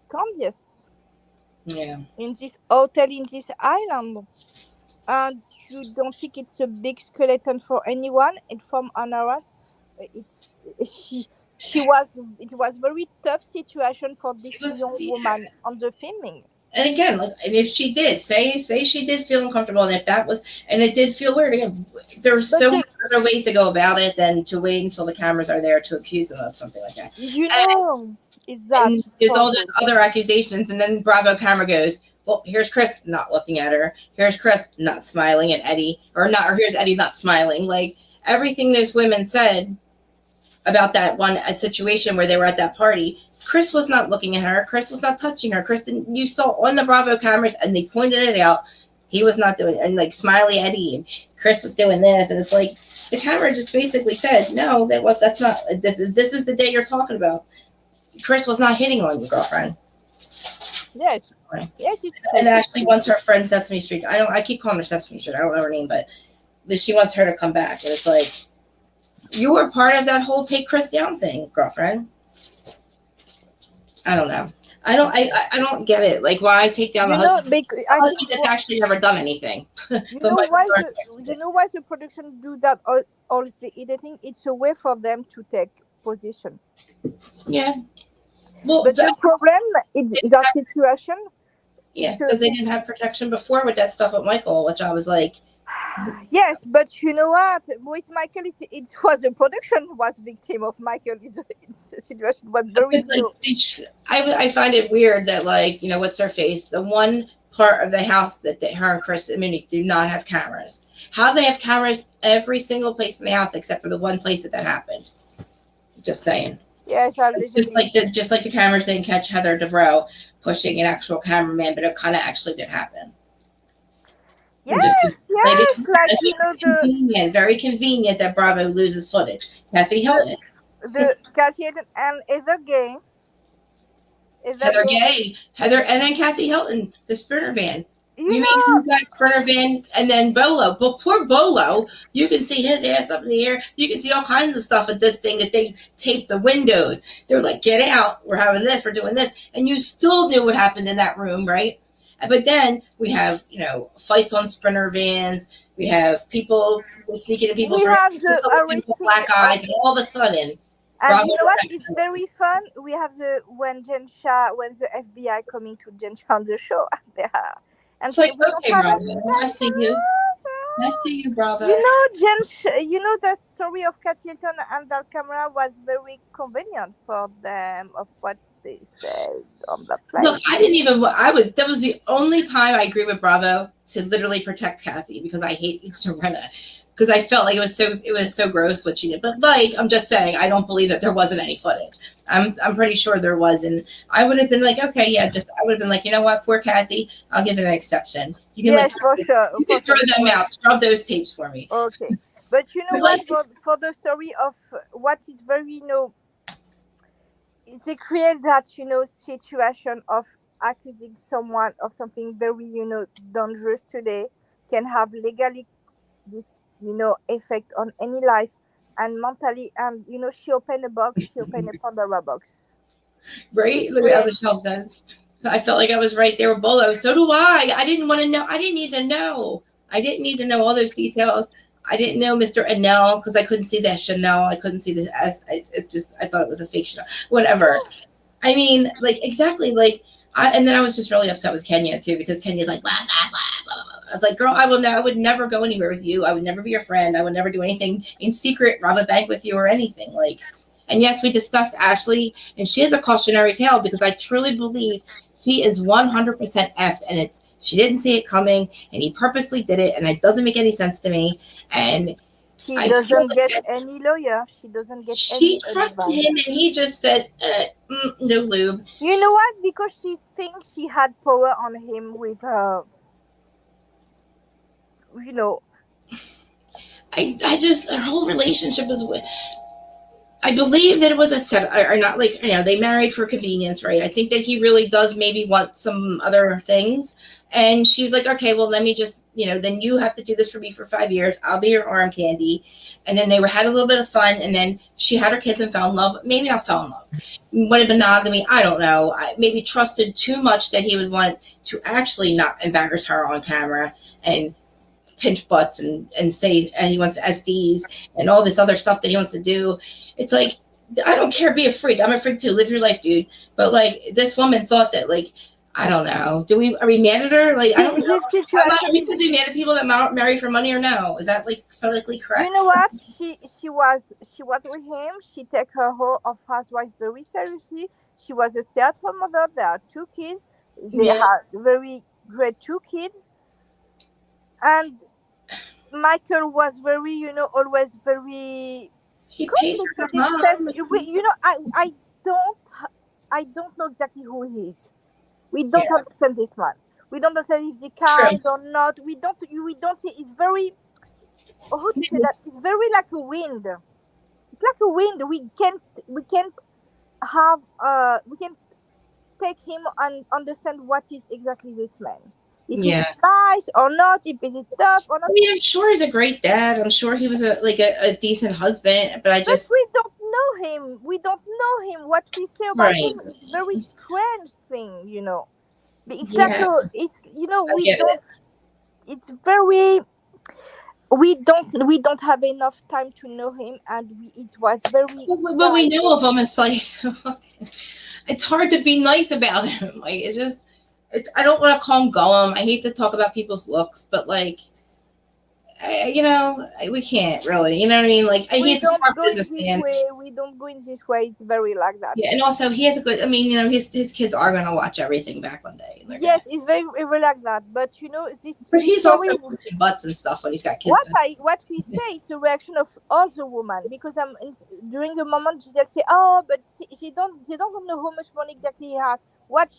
Candice. Yeah. In this hotel in this island, and you don't think it's a big skeleton for anyone? And from Anaras, it was very tough situation for It this was, young woman on the filming. and again, like, and if she did say she did feel uncomfortable, and if that was, and it did feel weird, again, there's But so many other ways to go about it than to wait until the cameras are there to accuse them of something like that. you know, it's that And there's for all the other accusations, and then Bravo camera goes, well, here's Chris not looking at her, here's Chris not smiling at Eddie, or here's Eddie not smiling. Like, everything those women said about that one a situation where they were at that party, Chris was not looking at her, Chris was not touching her, Chris didn't, you saw on the Bravo cameras, and they pointed it out, he was not doing it. And like Smiley Eddie and Chris was doing this, and it's like the camera just basically said, no, that's not, this is the day you're talking about. Chris was not hitting on you, girlfriend. Yes. Right. Yes, And Ashley wants her friend Sesame Street. I keep calling her Sesame Street. I don't know her name, but she wants her to come back. And it's like, you were part of that whole take Chris down thing, girlfriend. I don't know. I don't get it. Like, why take down the husband? The husband that's actually never done anything. You know why the production do that all the editing? It's a way for them to take position. Yeah. Well, but the problem is that situation. Yeah, because they didn't have protection before with that stuff with Michael, which I was like, yes, but you know what? With Michael, it was the production was victim of Michael. The situation was very low. I find it weird that, like, you know, what's her face? The one part of the house that her and Chris and Minnie do not have cameras. How do they have cameras every single place in the house except for the one place that happened? Just saying. Yes, just like the cameras didn't catch Heather Dubrow pushing an actual cameraman, but it kind of actually did happen. Yes, very convenient that Bravo loses footage. Kathy Hilton, Kathy Hilton, and Heather Gay. Heather, and then Kathy Hilton, the Sprinter van. You mean you got Sprinter van and then Bolo? But poor Bolo, you can see his ass up in the air. You can see all kinds of stuff at this thing that they taped the windows. They were like, "Get out! We're having this. We're doing this," and you still knew what happened in that room, right? But then we have, you know, fights on Sprinter vans. We have people sneaking in people's rooms, with black eyes, and all of a sudden. And you know what? It's very fun. We have when the FBI coming to Jen Shah on the show. And it's like, okay, Bravo, I see you. I see you, Bravo. You know, you know that story of Kathy Hilton and that camera was very convenient for them of what they said on the plane. Look, that was the only time I agree with Bravo to literally protect Kathy, because I hate Serena. Because I felt like it was so gross what she did. But like, I'm just saying, I don't believe that there wasn't any footage. I'm pretty sure there was, and I would have been like, okay, yeah, I would have been like, you know what, for Kathy, I'll give it an exception. You can for sure. You can throw them out, scrub those tapes for me. Okay, but you know what? For the story of what is very they create that situation of accusing someone of something very dangerous today can have legally this effect on any life and mentally, and she opened a Pandora box, right? Look at how Michelle said, I felt like I was right there with Bolo. So do I didn't want to know. I didn't need to know all those details. I didn't know Mr. Anel because I couldn't see that Chanel. I couldn't see the S. I thought it was a fake Chanel. Whatever. I mean, like, exactly. Like, and then I was just really upset with Kenya too, because Kenya's like, blah, blah, blah, blah, blah. I was like, girl, I would never go anywhere with you. I would never be your friend. I would never do anything in secret, rob a bank with you or anything. Like, and yes, we discussed Ashley, and she is a cautionary tale because I truly believe he is 100% effed, and she didn't see it coming, and he purposely did it, and it doesn't make any sense to me. And he doesn't get any lawyer. She doesn't get. She trusted him, and he just said, "No lube." You know what? Because she thinks she had power on him with her. I just, their whole relationship is. I believe that it was a set, or not, like, they married for convenience, right? I think that he really does maybe want some other things. And she was like, okay, well, let me just, then you have to do this for me for 5 years. I'll be your arm candy. And then they had a little bit of fun. And then she had her kids and fell in love. Maybe not fell in love. Wanted monogamy. I don't know. Maybe trusted too much that he would want to actually not embarrass her on camera and pinch butts and say he wants SDs and all this other stuff that he wants to do. It's like, I don't care, be a freak. I'm a freak too. Live your life, dude. But like this woman thought that like I don't know. Are we mad at her? Like I don't know. This situation Are we is, supposed to be mad at people that marry for money or no? Is that like politically you correct? know what? She was with him. She take her role of housewife very seriously. She was a stay-at-home mother. There are two kids. They Yeah. had very great two kids. And Michael was very, always very He paid for her complicated mom. person. Don't I don't know exactly who he is. We Yeah, don't understand this man. We don't understand if he true. kind or not. We don't. It's very, how to say that? It's very like a wind. It's like a wind. We can't have we can take him and understand what is exactly this man. If he's Yeah. nice or not, if he's tough or I not. mean, I'm sure he's a great dad. I'm sure he was a decent husband. But I But just we don't know him. We don't know him. What we say about right. him is very strange thing. It's like Yeah, it's I we get it. don't. It's very. We don't have enough time to know him, and it was very What we know guided. of him is like it's hard to be nice about him. Like it's just I don't want to call him Gollum. I hate to talk about people's looks, but like we can't really. You know what I mean? Like We he's a don't smart go in this businessman. way. We don't go in this way. It's very like that. Yeah, and also he has a good. I mean, his kids are gonna watch everything back one day. And they're gonna. Yes, it's very like that. But But this he's also story. pushing butts and stuff when he's got kids. What we say, it's a reaction of all the women, because during a moment they'll say, oh, but they don't know how much money exactly he had. What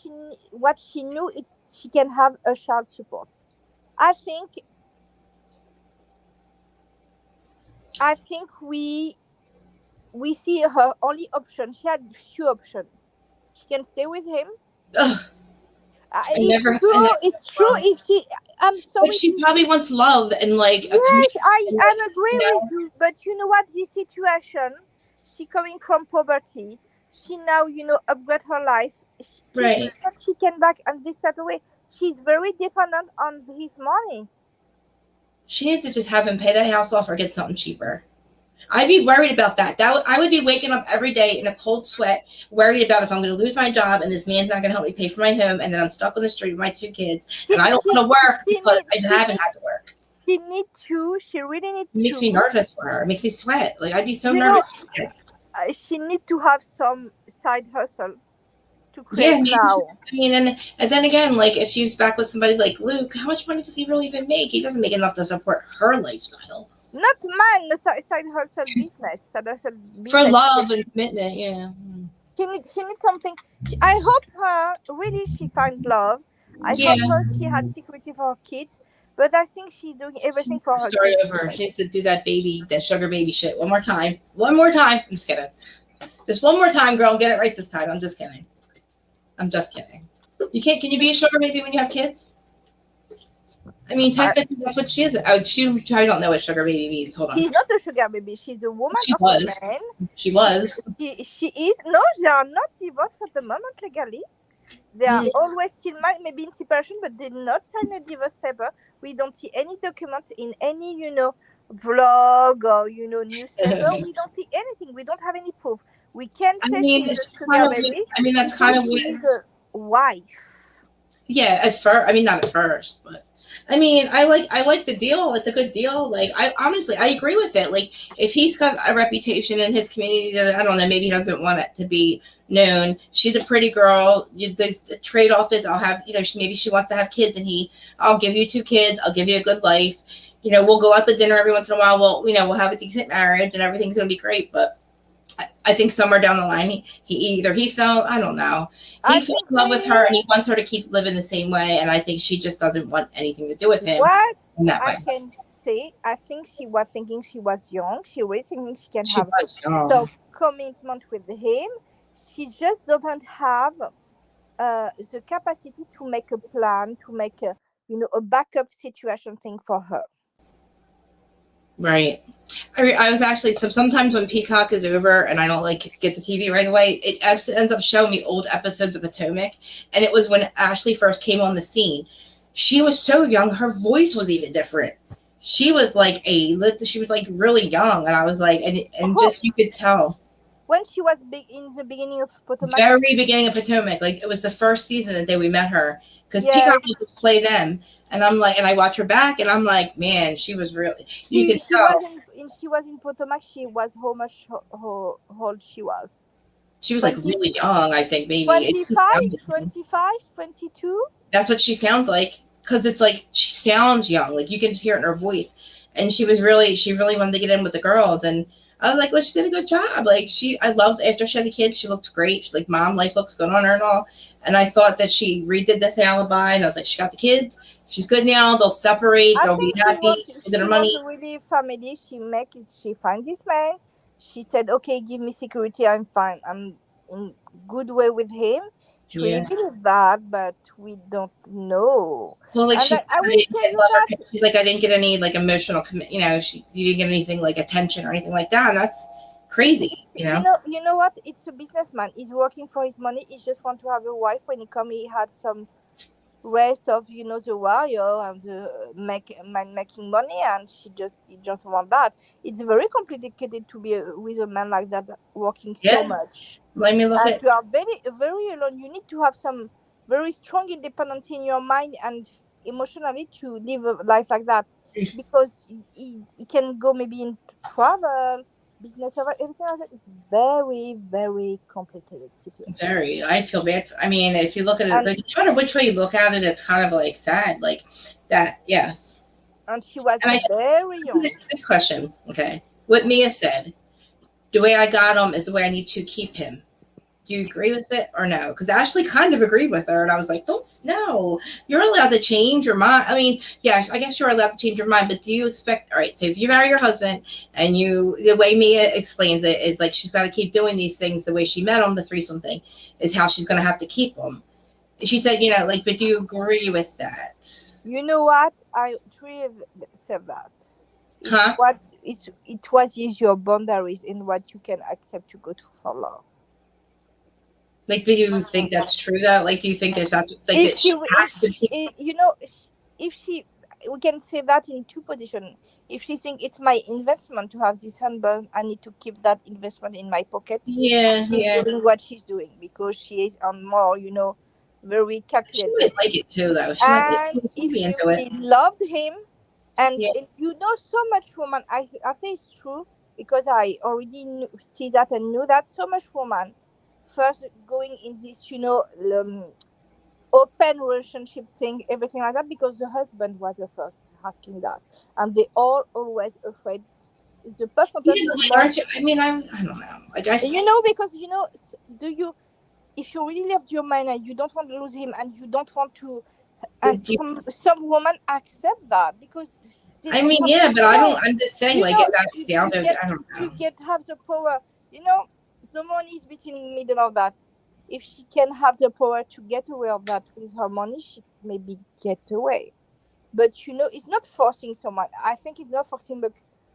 she knew is she can have a child support. I think i think we see her only option. She had few options. She can stay with him. Ugh, It's I true. never. It's true. If she, I'm But sorry she to. probably wants love and like a Yes, community. I And, I'm like, agree with you. But you know what? This situation, she coming from poverty. She now upgrade her life. It's right. not that she can back and this that way. She's very dependent on his money. She needs to just have him pay that house off or get something cheaper. I'd be worried about that. I would be waking up every day in a cold sweat, worried about if I'm going to lose my job and this man's not going to help me pay for my home, and then I'm stuck on the street with my two kids, She and I don't she want to work she because need I she haven't need had to work. she need to. She really need It makes me to. nervous for her. It makes me sweat. Like I'd be so You nervous. know, she need to have some side hustle to Yeah, create maybe. now. I mean, and then again, like if she's back with somebody like Luke, how much money does he really even make? He doesn't make enough to support her lifestyle. Not mine. The side hustle business. Side hustle For business. love and commitment, yeah. She needs something. I hope her really she find love. I Yeah. hope her she had security for her kids. But I think she's doing She everything needs for to her start kids. over. She needs to do that sugar baby shit one more time. One more time. I'm just kidding. Just one more time, girl. Get it right this time. I'm just kidding. I'm just kidding. You can't. Can you be a sugar baby when you have kids? I mean, technically, that's what she is. I don't know what sugar baby means. Hold on. She's not a sugar baby. She's a woman She of was. a man. She was. She is. No, they are not divorced for the moment legally. They are always still married, maybe in separation, but they did not sign a divorce paper. We don't see any documents in any, vlog or, newspaper. We don't see anything. We don't have any proof. We can I say mean, she's a it's sugar kind of. baby I mean, that's kind because of what. she's a wife. Yeah, at first. I mean, not at first, but I mean, I like the deal. It's a good deal. Like, I honestly, I agree with it. Like, if he's got a reputation in his community that I don't know, maybe he doesn't want it to be known. She's a pretty girl. The trade off is I'll have, maybe she wants to have kids, and I'll give you two kids. I'll give you a good life. We'll go out to dinner every once in a while. We'll have a decent marriage, and everything's gonna be great. But I think somewhere down the line, he fell. I don't know. He fell in love with her, and he wants her to keep living the same way. And I think she just doesn't want anything to do with him. What In that I way. can say, I think she was thinking she was young. She really thinking she can She have was young. some commitment with him. She just doesn't have the capacity to make a plan, to make a backup situation thing for her. Right. I was actually sometimes when Peacock is over and I don't get the TV right away, it ends up showing me old episodes of Potomac, and it was when Ashley first came on the scene. She was so young, her voice was even different. She was like really young, and I was like, and just you could tell. when she was big in the beginning of Potomac. Very beginning of Potomac. Like it was the first season that day we met her because Peacock Yes, would just play them, and I'm like, and I watch her back, and I'm like, man, she was really. You could she was tell she was in Potomac. She was how much how old she was? she was like 20, really young. I think maybe it didn't 25, sound like 25, 22. that's what she sounds like because it's like she sounds young. Like you can just hear it in her voice, and she really wanted to get in with the girls, and I was like, well, she did a good job. Like I loved after she had the kids, she looked great. She's like, mom, life looks good on her and all. And I thought that she redid this alibi, and I was like, she got the kids. She's good now. They'll separate. I They'll be think happy. She'll get her she was money. really family. She find this man. She said, okay, give me security. I'm fine. I'm in good way with him. She really Yeah. believed that, but we don't know. Well, like And she said, I I will didn't tell get you love her. that. She's like, I didn't get any like emotional commit. You didn't get anything like attention or anything like that. And that's crazy. You know what? It's a businessman. He's working for his money. He just want to have a wife. When he come, he had some rest of the warrior and the man making money, and he just want that. It's very complicated to be with a man like that working so Yeah. much, Let me look and at. you are very alone. You need to have some very strong independence in your mind and emotionally to live a life like that, because he can go maybe into travel, business, everything like that. It's very complicated situation. Very. I feel bad. I mean, if you look at it, and like no matter which way you look at it, it's kind of like sad. Like that. Yes. and she was And I very young. this question. Okay. What Mia said. The way I got him is the way I need to keep him. Do you agree with it or no? Because Ashley kind of agreed with her, and I was like, "Don't no, you're allowed to change your mind." I mean, yes, I guess you're allowed to change your mind, but do you expect? All right, so if you marry your husband, and the way Mia explains it is like she's got to keep doing these things the way she met him, the threesome thing, is how she's going to have to keep them. She said, like, but do you agree with that? You know what? I truly said that. Huh? It was your boundaries in what you can accept to go to for love. Like, do you think that's true though? Like, do you think there's that like If that she has to keep? if she, we can say that in two positions. If she think it's my investment to have this husband, I need to keep that investment in my pocket. Yeah, She's yeah. doing what she's doing because she is on more, very She calculated. might like it too, though. And She if be she into really it. loved him, and Yeah. so much woman, I think it's true because I already see that and knew that so much woman first going in this open relationship thing, everything like that, because the husband was the first asking that, and they all always afraid. The percentage Yeah, is like, more, aren't you? I mean, I don't know. Like, because do you, if you really loved your man and you don't want to lose him and you don't want to, and do you, some women accept that because I mean, yeah, but I don't. I'm just saying, like, is that to, sound? to get I don't know. to get have the power, the money is between middle of that. If she can have the power to get away of that with her money, she maybe get away. But it's not forcing someone. I think it's not forcing, but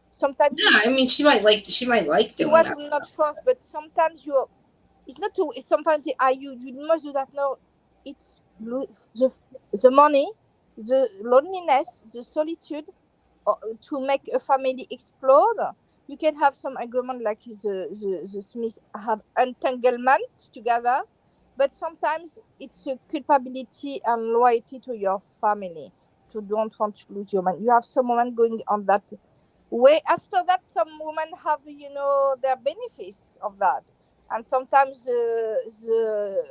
sometimes Yeah, I mean, she might like it doing was that. not forced, but sometimes it's not to. It's sometimes you must do that. No, it's the money, the loneliness, the solitude, to make a family explode. You can have some agreement like the Smiths have entanglement together, but sometimes it's a culpability and loyalty to your family to don't want to lose your man. You have some women going on that way. After that, some women have their benefits of that, and sometimes the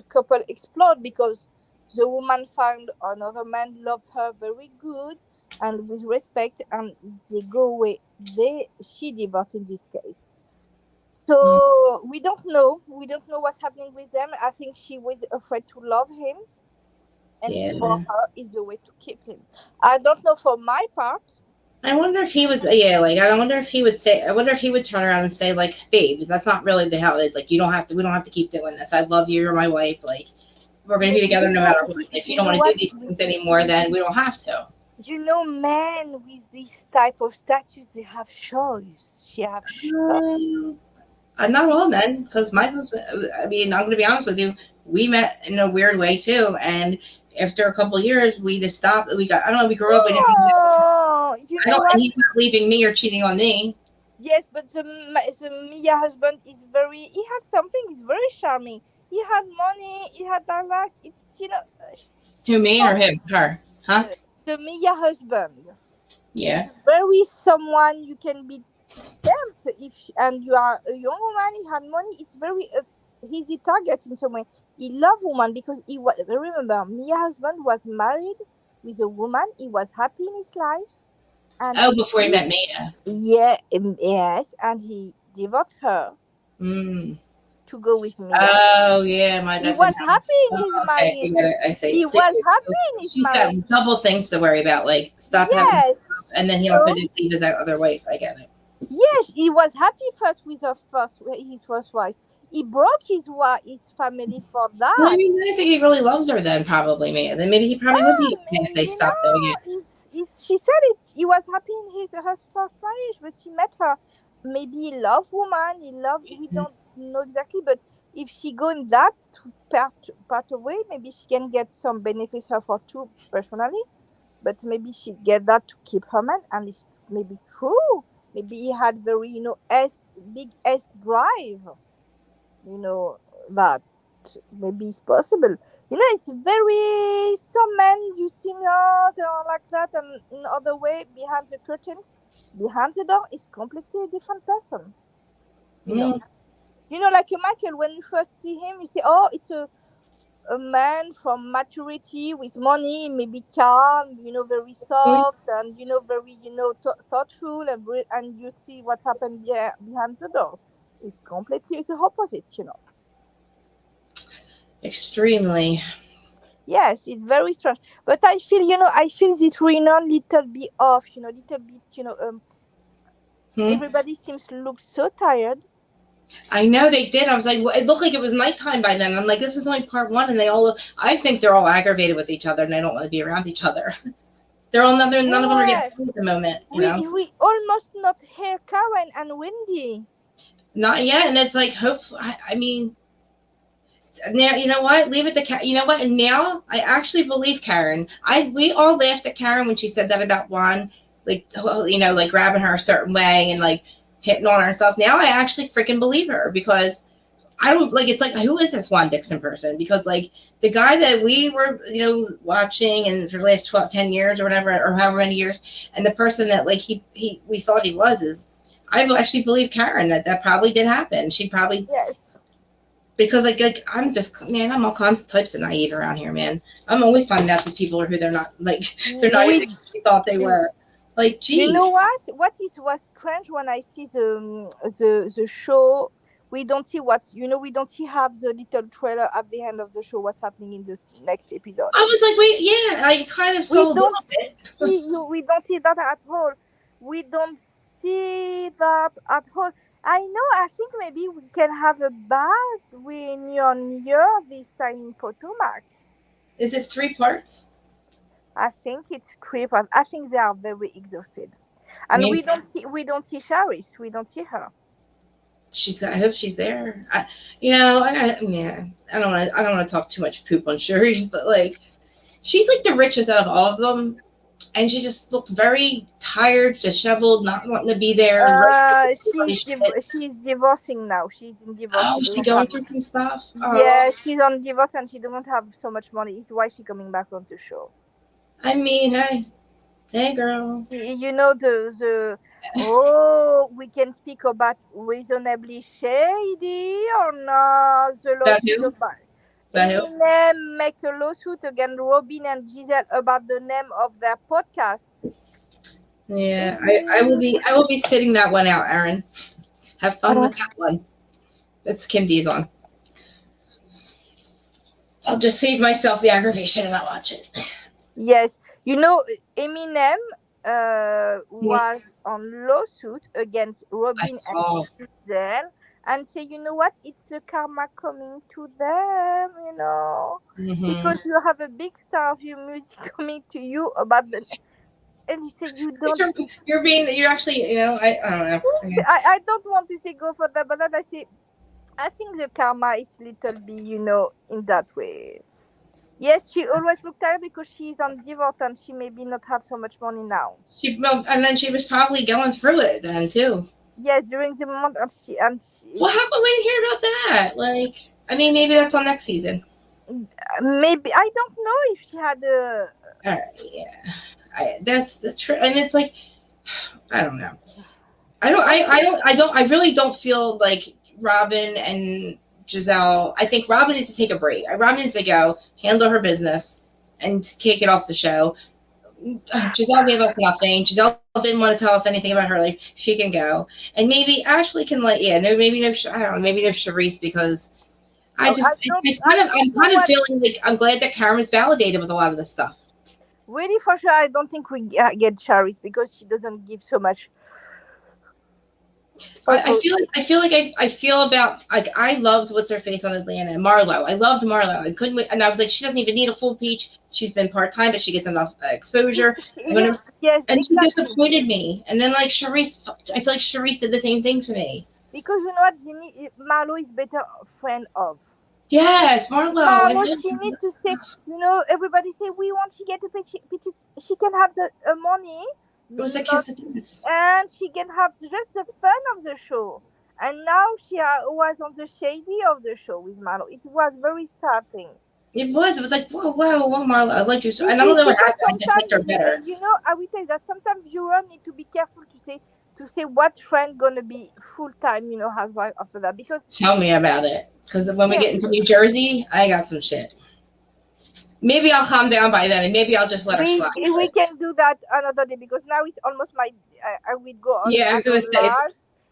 couple explode because the woman found another man loved her very good and with respect, and they go away. She divorced in this case. So we don't know what's happening with them. I think she was afraid to love him, and Yeah. for her is the way to keep him. I don't know for my part. I wonder if he was. Yeah, like, I wonder if he would say. I wonder if he would turn around and say, like, babe, that's not really the how it is. Like, you don't have to. We don't have to keep doing this. I love you. You're my wife. Like, we're gonna be together no matter what. If you don't want to do these things anymore, then we don't have to. Men with this type of status, they have choice. She have choice. Not all men, because my husband. I mean, I'm gonna be honest with you. We met in a weird way too, and after a couple of years, we just stopped. We got. I don't know. We grew up. We didn't. Oh, I don't. And he's not leaving me or cheating on me. Yes, but the Mia husband is very. He had something. He's very charming. He had money. He had like it's Who, me or for him? Her? Huh? the Mia husband. It's Yeah. very someone you can be tempted if and you are a young woman. He had money. It's very easy target in some way. He loved woman because he was. Remember, Mia husband was married with a woman. He was happy in his life, and Oh, before he met Mia. yes, and he divorced her Mm. to go with Mia. Oh, yeah. He That was didn't happen. happy in Oh, his okay. I marriage. get it. I see. He See, was happy in his she's got marriage. double things to worry about. Like, stop having, and then Yes. he also did leave his other wife. I get it. Yes, he was happy first with his first wife. He broke his family for Well, I that. mean, I think he really loves her then, probably, Mia. Then maybe he probably would be okay if they stopped doing it. She said it. He was happy in her first marriage, but he met her. Maybe he loved woman. He loved. We don't know exactly, but if she go in that part away, maybe she can get some benefits her for two personally. But maybe she get that to keep her man, and it's maybe true. Maybe he had very big S drive. You know that maybe it's possible. It's very some men you see they are like that, and in other way behind the curtains, behind the door is completely different person. You know, Mm. like Michael. When you first see him, you say, "Oh, it's a man from maturity with money, maybe calm, very soft, and very thoughtful, and you see what happened behind the door. It's completely the opposite. Extremely. Yes, it's very strange. But I feel this reunion little bit off, little bit, everybody seems to look so tired. I know they did. I was like, well, it looked like it was nighttime by then. I'm like, this is only part one, and I think they're all aggravated with each other, and they don't want to be around each other. They're all none of them are getting Yes. through at the moment. We almost not hear Karen and Wendy. Not yet, and it's like, hopefully, I mean, now you know what? Leave it to you know what? And now I actually believe Karen. We all laughed at Karen when she said that about Juan, like like grabbing her a certain way and like hitting on herself. Now I actually freaking believe her because I don't like. It's like, who is this Juan Dixon person? Because like the guy that we were watching and for the last 10 years or whatever, or however many years, and the person that like we thought he was is. I actually believe Karen that probably did happen. She probably Yes. because like I'm all kinds of types of naive around here, man. I'm always finding out these people are who they're not. Like they're not even who we thought they were. Like, geez. You know what? Was strange when I see the show. We don't see we don't see have the little trailer at the end of the show. What's happening in the next episode? I was like, wait, yeah, I kind of saw a little bit. We don't see that at all. We don't see that at all. I know. I think maybe we can have a bad reunion year this time in Potomac. Is it 3 parts? I think it's 3 parts. I think they are very exhausted, and we don't see Charis. We don't see her. I hope she's there. I don't want to talk too much poop on Cherise, but like, she's like the richest out of all of them. And she just looked very tired, disheveled, not wanting to be there. She's divorcing now. She's in divorce. Oh, she's going through some stuff? Oh. Yeah, she's on divorce and she doesn't have so much money. It's why she's coming back on the show. I mean, hey girl. We can speak about reasonably shady or not. The lawsuit about Eminem make a lawsuit against Robyn and Giselle about the name of their podcasts. Yeah, I will be sitting that one out, Aaron. Have fun with that one. It's Kim D's on. I'll just save myself the aggravation and I'll watch it. Yes, Eminem was on lawsuit against Robyn and Giselle. And say, you know what? It's the karma coming to them, because you have a big star of your music coming to you about the. And he said, you don't. You're actually, I don't know. I don't want to say go for that, but I say, I think the karma is little bit, in that way. Yes, she always looked tired because she's on divorce and she maybe not have so much money now. And then she was probably going through it then too. Yes, during the moment, Well, how come we didn't hear about that? Like, I mean, maybe that's on next season. maybe I don't know if she had a. All right, yeah. That's the truth, and it's like, I don't know. I really don't feel like Robyn and Giselle. I think Robyn needs to take a break. Robyn needs to go handle her business and take it off the show. Giselle gave us nothing. Giselle didn't want to tell us anything about her life. She can go, and maybe Ashley can I don't know, maybe no Charisse because I'm kind of feeling like I'm glad that Karen validated with a lot of this stuff. Really, for sure, I don't think we get Charisse because she doesn't give so much. I feel about like I loved what's her face on Atlanta, Marlo. I loved Marlo. I couldn't wait, and I was like, she doesn't even need a full peach. She's been part time, but she gets enough exposure. Yes, and exactly. she disappointed me. And then like Charisse, I feel like Charisse did the same thing for me. Because you know what, Marlo is better friend of. Yes, Marlo. Marlo, she needs to say, you know, everybody say we want she get a peach. She can have the money. It was a kiss of death. And she can have just the fun of the show. And now she was on the shady of the show with Marlo. It was very sad thing. It was like, whoa, Marlo, I like you. And I don't know what happened. I just like her better. You know, I will tell you that sometimes viewers need to be careful to say what friend gonna be full time, you know, housewife after that. Because tell me about it. Because when we get into New Jersey, I got some shit. Maybe I'll calm down by then, and maybe I'll just let her slide. We can do that another day because now it's almost my. I will go on. Yeah, I was gonna say.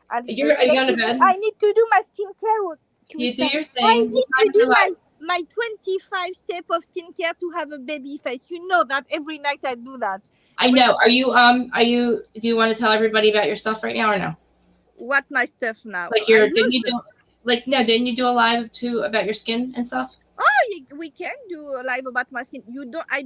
Are you on the bed? I need to do my skincare. You do your thing. I need to do my 25 step of skincare to have a baby face. You know that every night I do that. I know. Are you? Do you want to tell everybody about your stuff right now or no? What my stuff now? Like didn't you do a live too about your skin and stuff? Oh, we can do a live about my skin. You know, I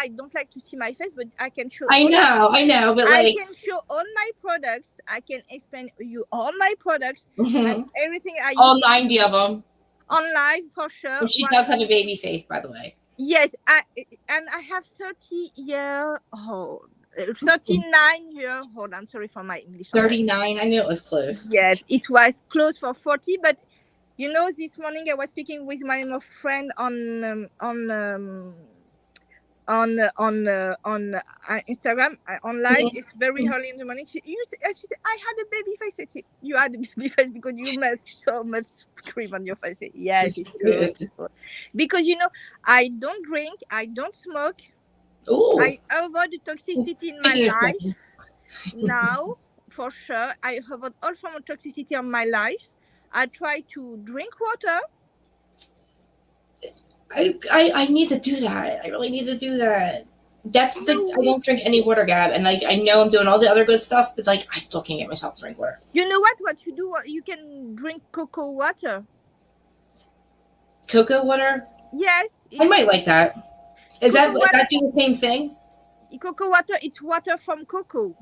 don't like to see my face, but I can show. I know, but I can show all my products. I can explain you all my products and everything. All 90 of them on live for sure. And she does have a baby face, by the way. Yes, I have 39 year. Hold on, sorry for my English. 39. I knew it was close. Yes, it was close for 40, but. You know, this morning I was speaking with my friend on Instagram online. It's very early in the morning. She said, I had a baby face. I said, you had a baby face because you make so much cream on your face. I said, yes, it's good. Because you know, I don't drink, I don't smoke. Ooh. I avoid the toxicity in my life. Now, for sure, I avoid all form of toxicity in my life. I try to drink water. I need to do that. I really need to do that. I don't drink any water, Gab, and like I know I'm doing all the other good stuff, but like I still can't get myself to drink water. You know what? What you do? You can drink cocoa water. Cocoa water? Yes. I might like that. Is that do the same thing? Cocoa water. It's water from cocoa.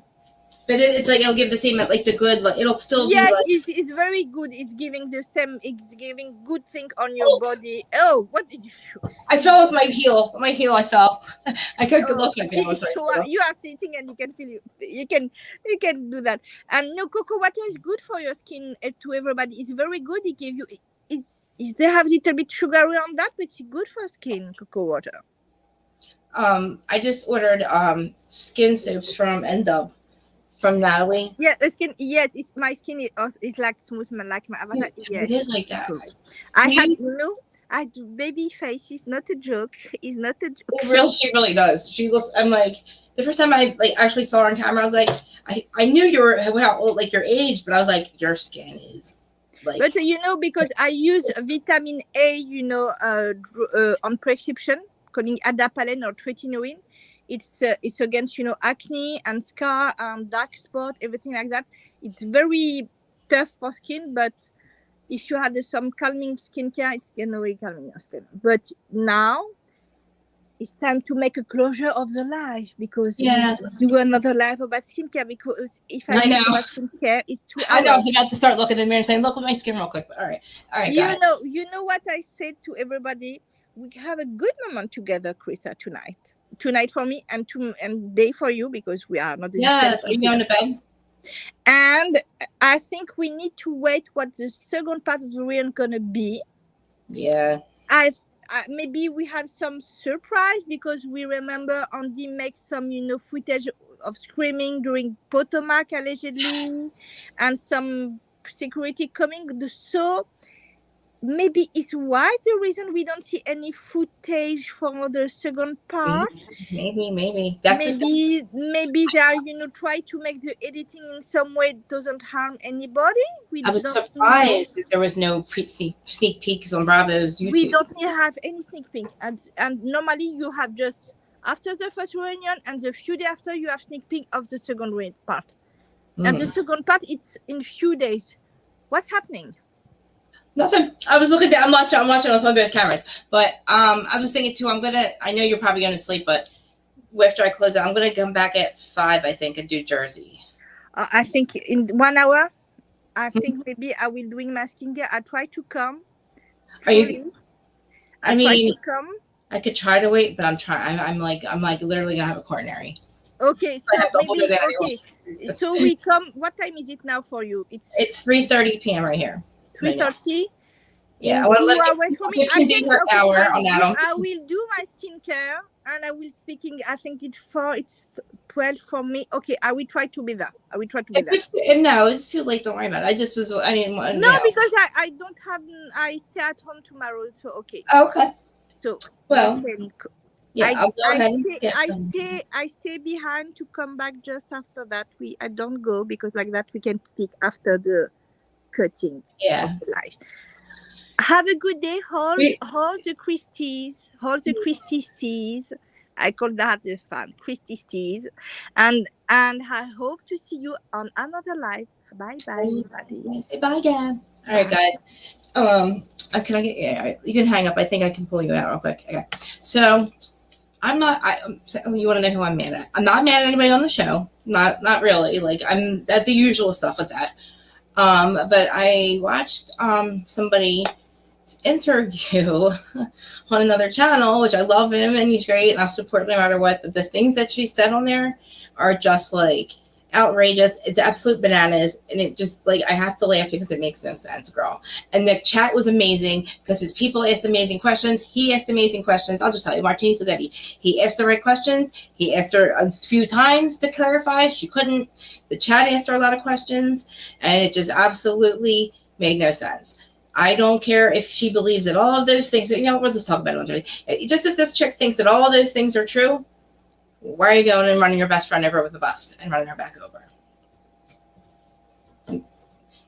But it's like it'll give the same like the good. Like, it'll still be like. It's very good. It's giving the same. It's giving good thing on your body. Oh, what did you? I fell with my heel. My heel. I fell. I couldn't lost my balance. You are sitting and you can feel you can do that. And no, cocoa water is good for your skin. To everybody, it's very good. It give you. They have a little bit sugary on that, but it's good for skin. Cocoa water. I just ordered skin soaps from N-Dub. From Natalie. Yeah, the skin. Yes, my skin is like smooth, like my avatar. Yes, it is like that. I do baby face. It's not a joke. It's not a joke. She really does. She looks. I'm like the first time I like actually saw her on camera. I was like, I knew you were how old, like your age, but I was like, your skin is. Like, but you know, because I use vitamin A, you know, on prescription, calling adapalene or tretinoin. It's against, you know, acne and scar and dark spot, everything like that. It's very tough for skin, but if you had some calming skincare, it's gonna really calm your skin. But now it's time to make a closure of the life because we do another live about skincare. Because if I know about skincare, it's 2 hours. I know I was about to start looking in the mirror and saying, "Look at my skin real quick." But all right. You know what I said to everybody. We have a good moment together, Krista, tonight. Tonight for me and day for you because we are not. Yeah, are you on the bed? And I think we need to wait what the second part of the reunion gonna be. Yeah. Maybe we had some surprise because we remember Andy make some, footage of screaming during Potomac allegedly, and some security coming. So maybe it's why the reason we don't see any footage for the second part. Maybe. Maybe they are, try to make the editing in some way doesn't harm anybody. We I was don't surprised that there was no sneak peeks on Bravo's YouTube. We don't have any sneak peek, and normally you have just after the first reunion and the few days after you have sneak peek of the second part. And the second part it's in few days. What's happening? Nothing. I was looking down. I'm watching on both cameras, but I was thinking too. I know you're probably gonna sleep, but after I close it, I'm gonna come back at 5, I think, and do Jersey. I think in 1 hour. I think maybe I will doing my skincare. I try to come. Are you? I mean, try to come. I could try to wait, but I'm trying. I'm like literally gonna have a coronary. Okay, so maybe okay. So we come. What time is it now for you? It's 3:30 p.m. right here. 3:30. Yeah, I want to let I will do my skincare and I will speaking. I think it's 12 for me. Okay, I will try to be there. No, it's too late. Don't worry about it. I just was. I didn't want. No, because I don't have. I stay at home tomorrow, so okay. Okay. So well. Yeah, I'll go ahead and I stay behind to come back just after that. I don't go because like that we can speak after the cutting. Yeah. Live. Have a good day, all the Christies, I call that the fan, Christies, and I hope to see you on another live. Bye, everybody. Say bye, Gab. All right, guys. Can I get? Yeah, you can hang up. I think I can pull you out real quick. Okay. So, I'm not. You want to know who I'm mad at? I'm not mad at anybody on the show. Not really. Like I'm at the usual stuff with that. But I watched somebody's interview on another channel, which I love him and he's great and I'll support him no matter what. But the things that she said on there are just like outrageous. It's absolute bananas, and it just like I have to laugh because it makes no sense, girl. And the chat was amazing because his people asked amazing questions. He asked amazing questions. I'll just tell you, Martinis with Eddie. He asked the right questions. He asked her a few times to clarify. She couldn't. The chat asked her a lot of questions, and it just absolutely made no sense. I don't care if she believes that all of those things. You know, we'll just talk about it on Jody. Just if this chick thinks that all of those things are true, why are you going and running your best friend over with a bus and running her back over?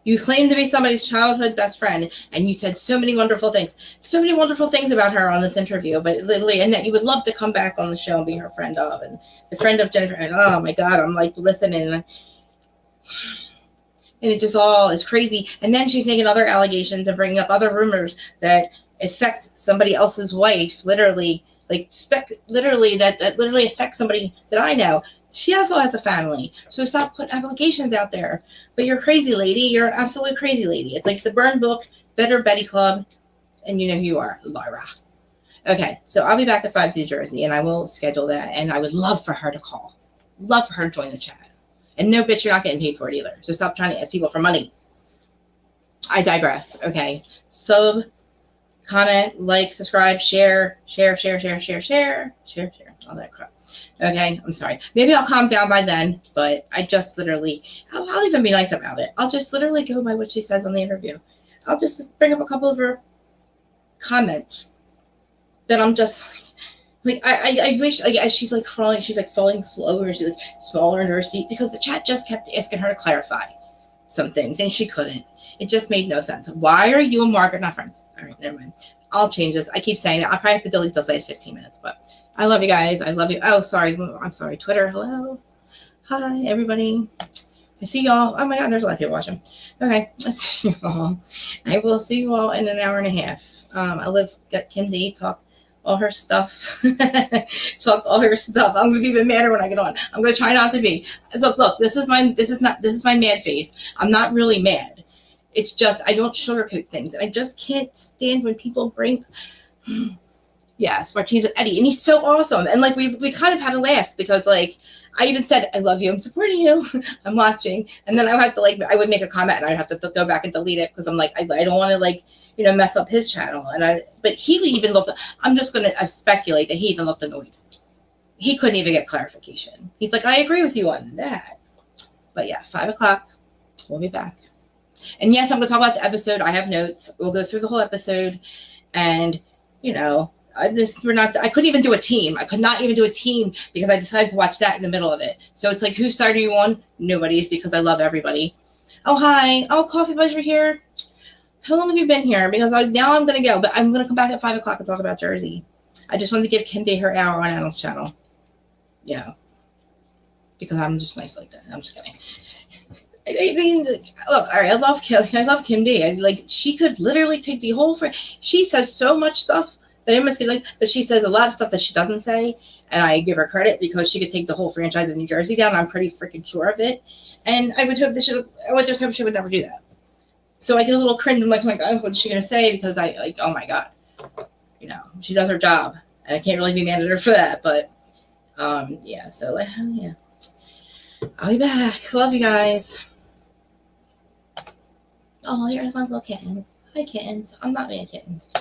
You claim to be somebody's childhood best friend, and you said so many wonderful things about her on this interview, but literally, and that you would love to come back on the show and be her friend of, and the friend of Jennifer. And oh my God, I'm like listening, and it just all is crazy. And then she's making other allegations and bringing up other rumors that affect somebody else's wife, literally. Like literally that literally affects somebody that I know. She also has a family, so stop putting allegations out there. But you're crazy, lady. You're an absolute crazy lady. It's like the Burn Book, Better Betty Club, and you know who you are, Lyra. Okay, so I'll be back at 5 New Jersey, and I will schedule that. And I would love for her to call, love for her to join the chat. And no, bitch, you're not getting paid for it either. So stop trying to ask people for money. I digress. Okay, comment, like, subscribe, share, all that crap. Okay, I'm sorry. Maybe I'll calm down by then, but I just literally, I'll even be nice about it. I'll just literally go by what she says on the interview. I'll just bring up a couple of her comments that I'm just like I wish, like, as she's like crawling, she's like falling slower, she's like smaller in her seat because the chat just kept asking her to clarify some things and she couldn't. It just made no sense. Why are you and Margaret not friends? All right, never mind. I'll change this. I keep saying it. I'll probably have to delete those last 15 minutes, but I love you guys. I love you. Oh, sorry. I'm sorry. Twitter. Hello. Hi, everybody. I see y'all. Oh my God, there's a lot of people watching. Okay. I see you all. I will see you all in an hour and a half. I got Kim to talk all her stuff. Talk all her stuff. I'm gonna be even madder when I get on. I'm gonna try not to be. Look, this is my mad face. I'm not really mad. It's just I don't sugarcoat things, and I just can't stand when people bring. Yes, Martinez with Eddie, and he's so awesome. And like we kind of had a laugh because like I even said, I love you. I'm supporting you. I'm watching. And then I would have to like, I would make a comment and I'd have to go back and delete it because I'm like, I don't want to like, mess up his channel. But he even looked, I'm just going to speculate that he even looked annoyed. He couldn't even get clarification. He's like, I agree with you on that. But yeah, 5 o'clock. We'll be back. And yes, I'm going to talk about the episode. I have notes. We'll go through the whole episode. And, I couldn't even do a team. I could not even do a team because I decided to watch that in the middle of it. So it's like, whose side are you on? Nobody's, because I love everybody. Oh, hi. Oh, Coffee Buzz, you're here. How long have you been here? Because now I'm going to go, but I'm going to come back at 5 o'clock and talk about Jersey. I just wanted to give Kim Day her hour on Adam's channel. Because I'm just nice like that. I'm just kidding. I mean, look, all right, I love Kim D. She could literally take the whole she says so much stuff that I must get but she says a lot of stuff that she doesn't say, and I give her credit because she could take the whole franchise of New Jersey down. I'm pretty freaking sure of it, and I would hope she would never do that. So I get a little cringe. I'm like, oh my God, what is she gonna say? Because oh my God, she does her job, and I can't really be mad at her for that. But yeah, so yeah, I'll be back. Love you guys. Oh, here's my little kittens. Hi, kittens. I'm not mad at kittens.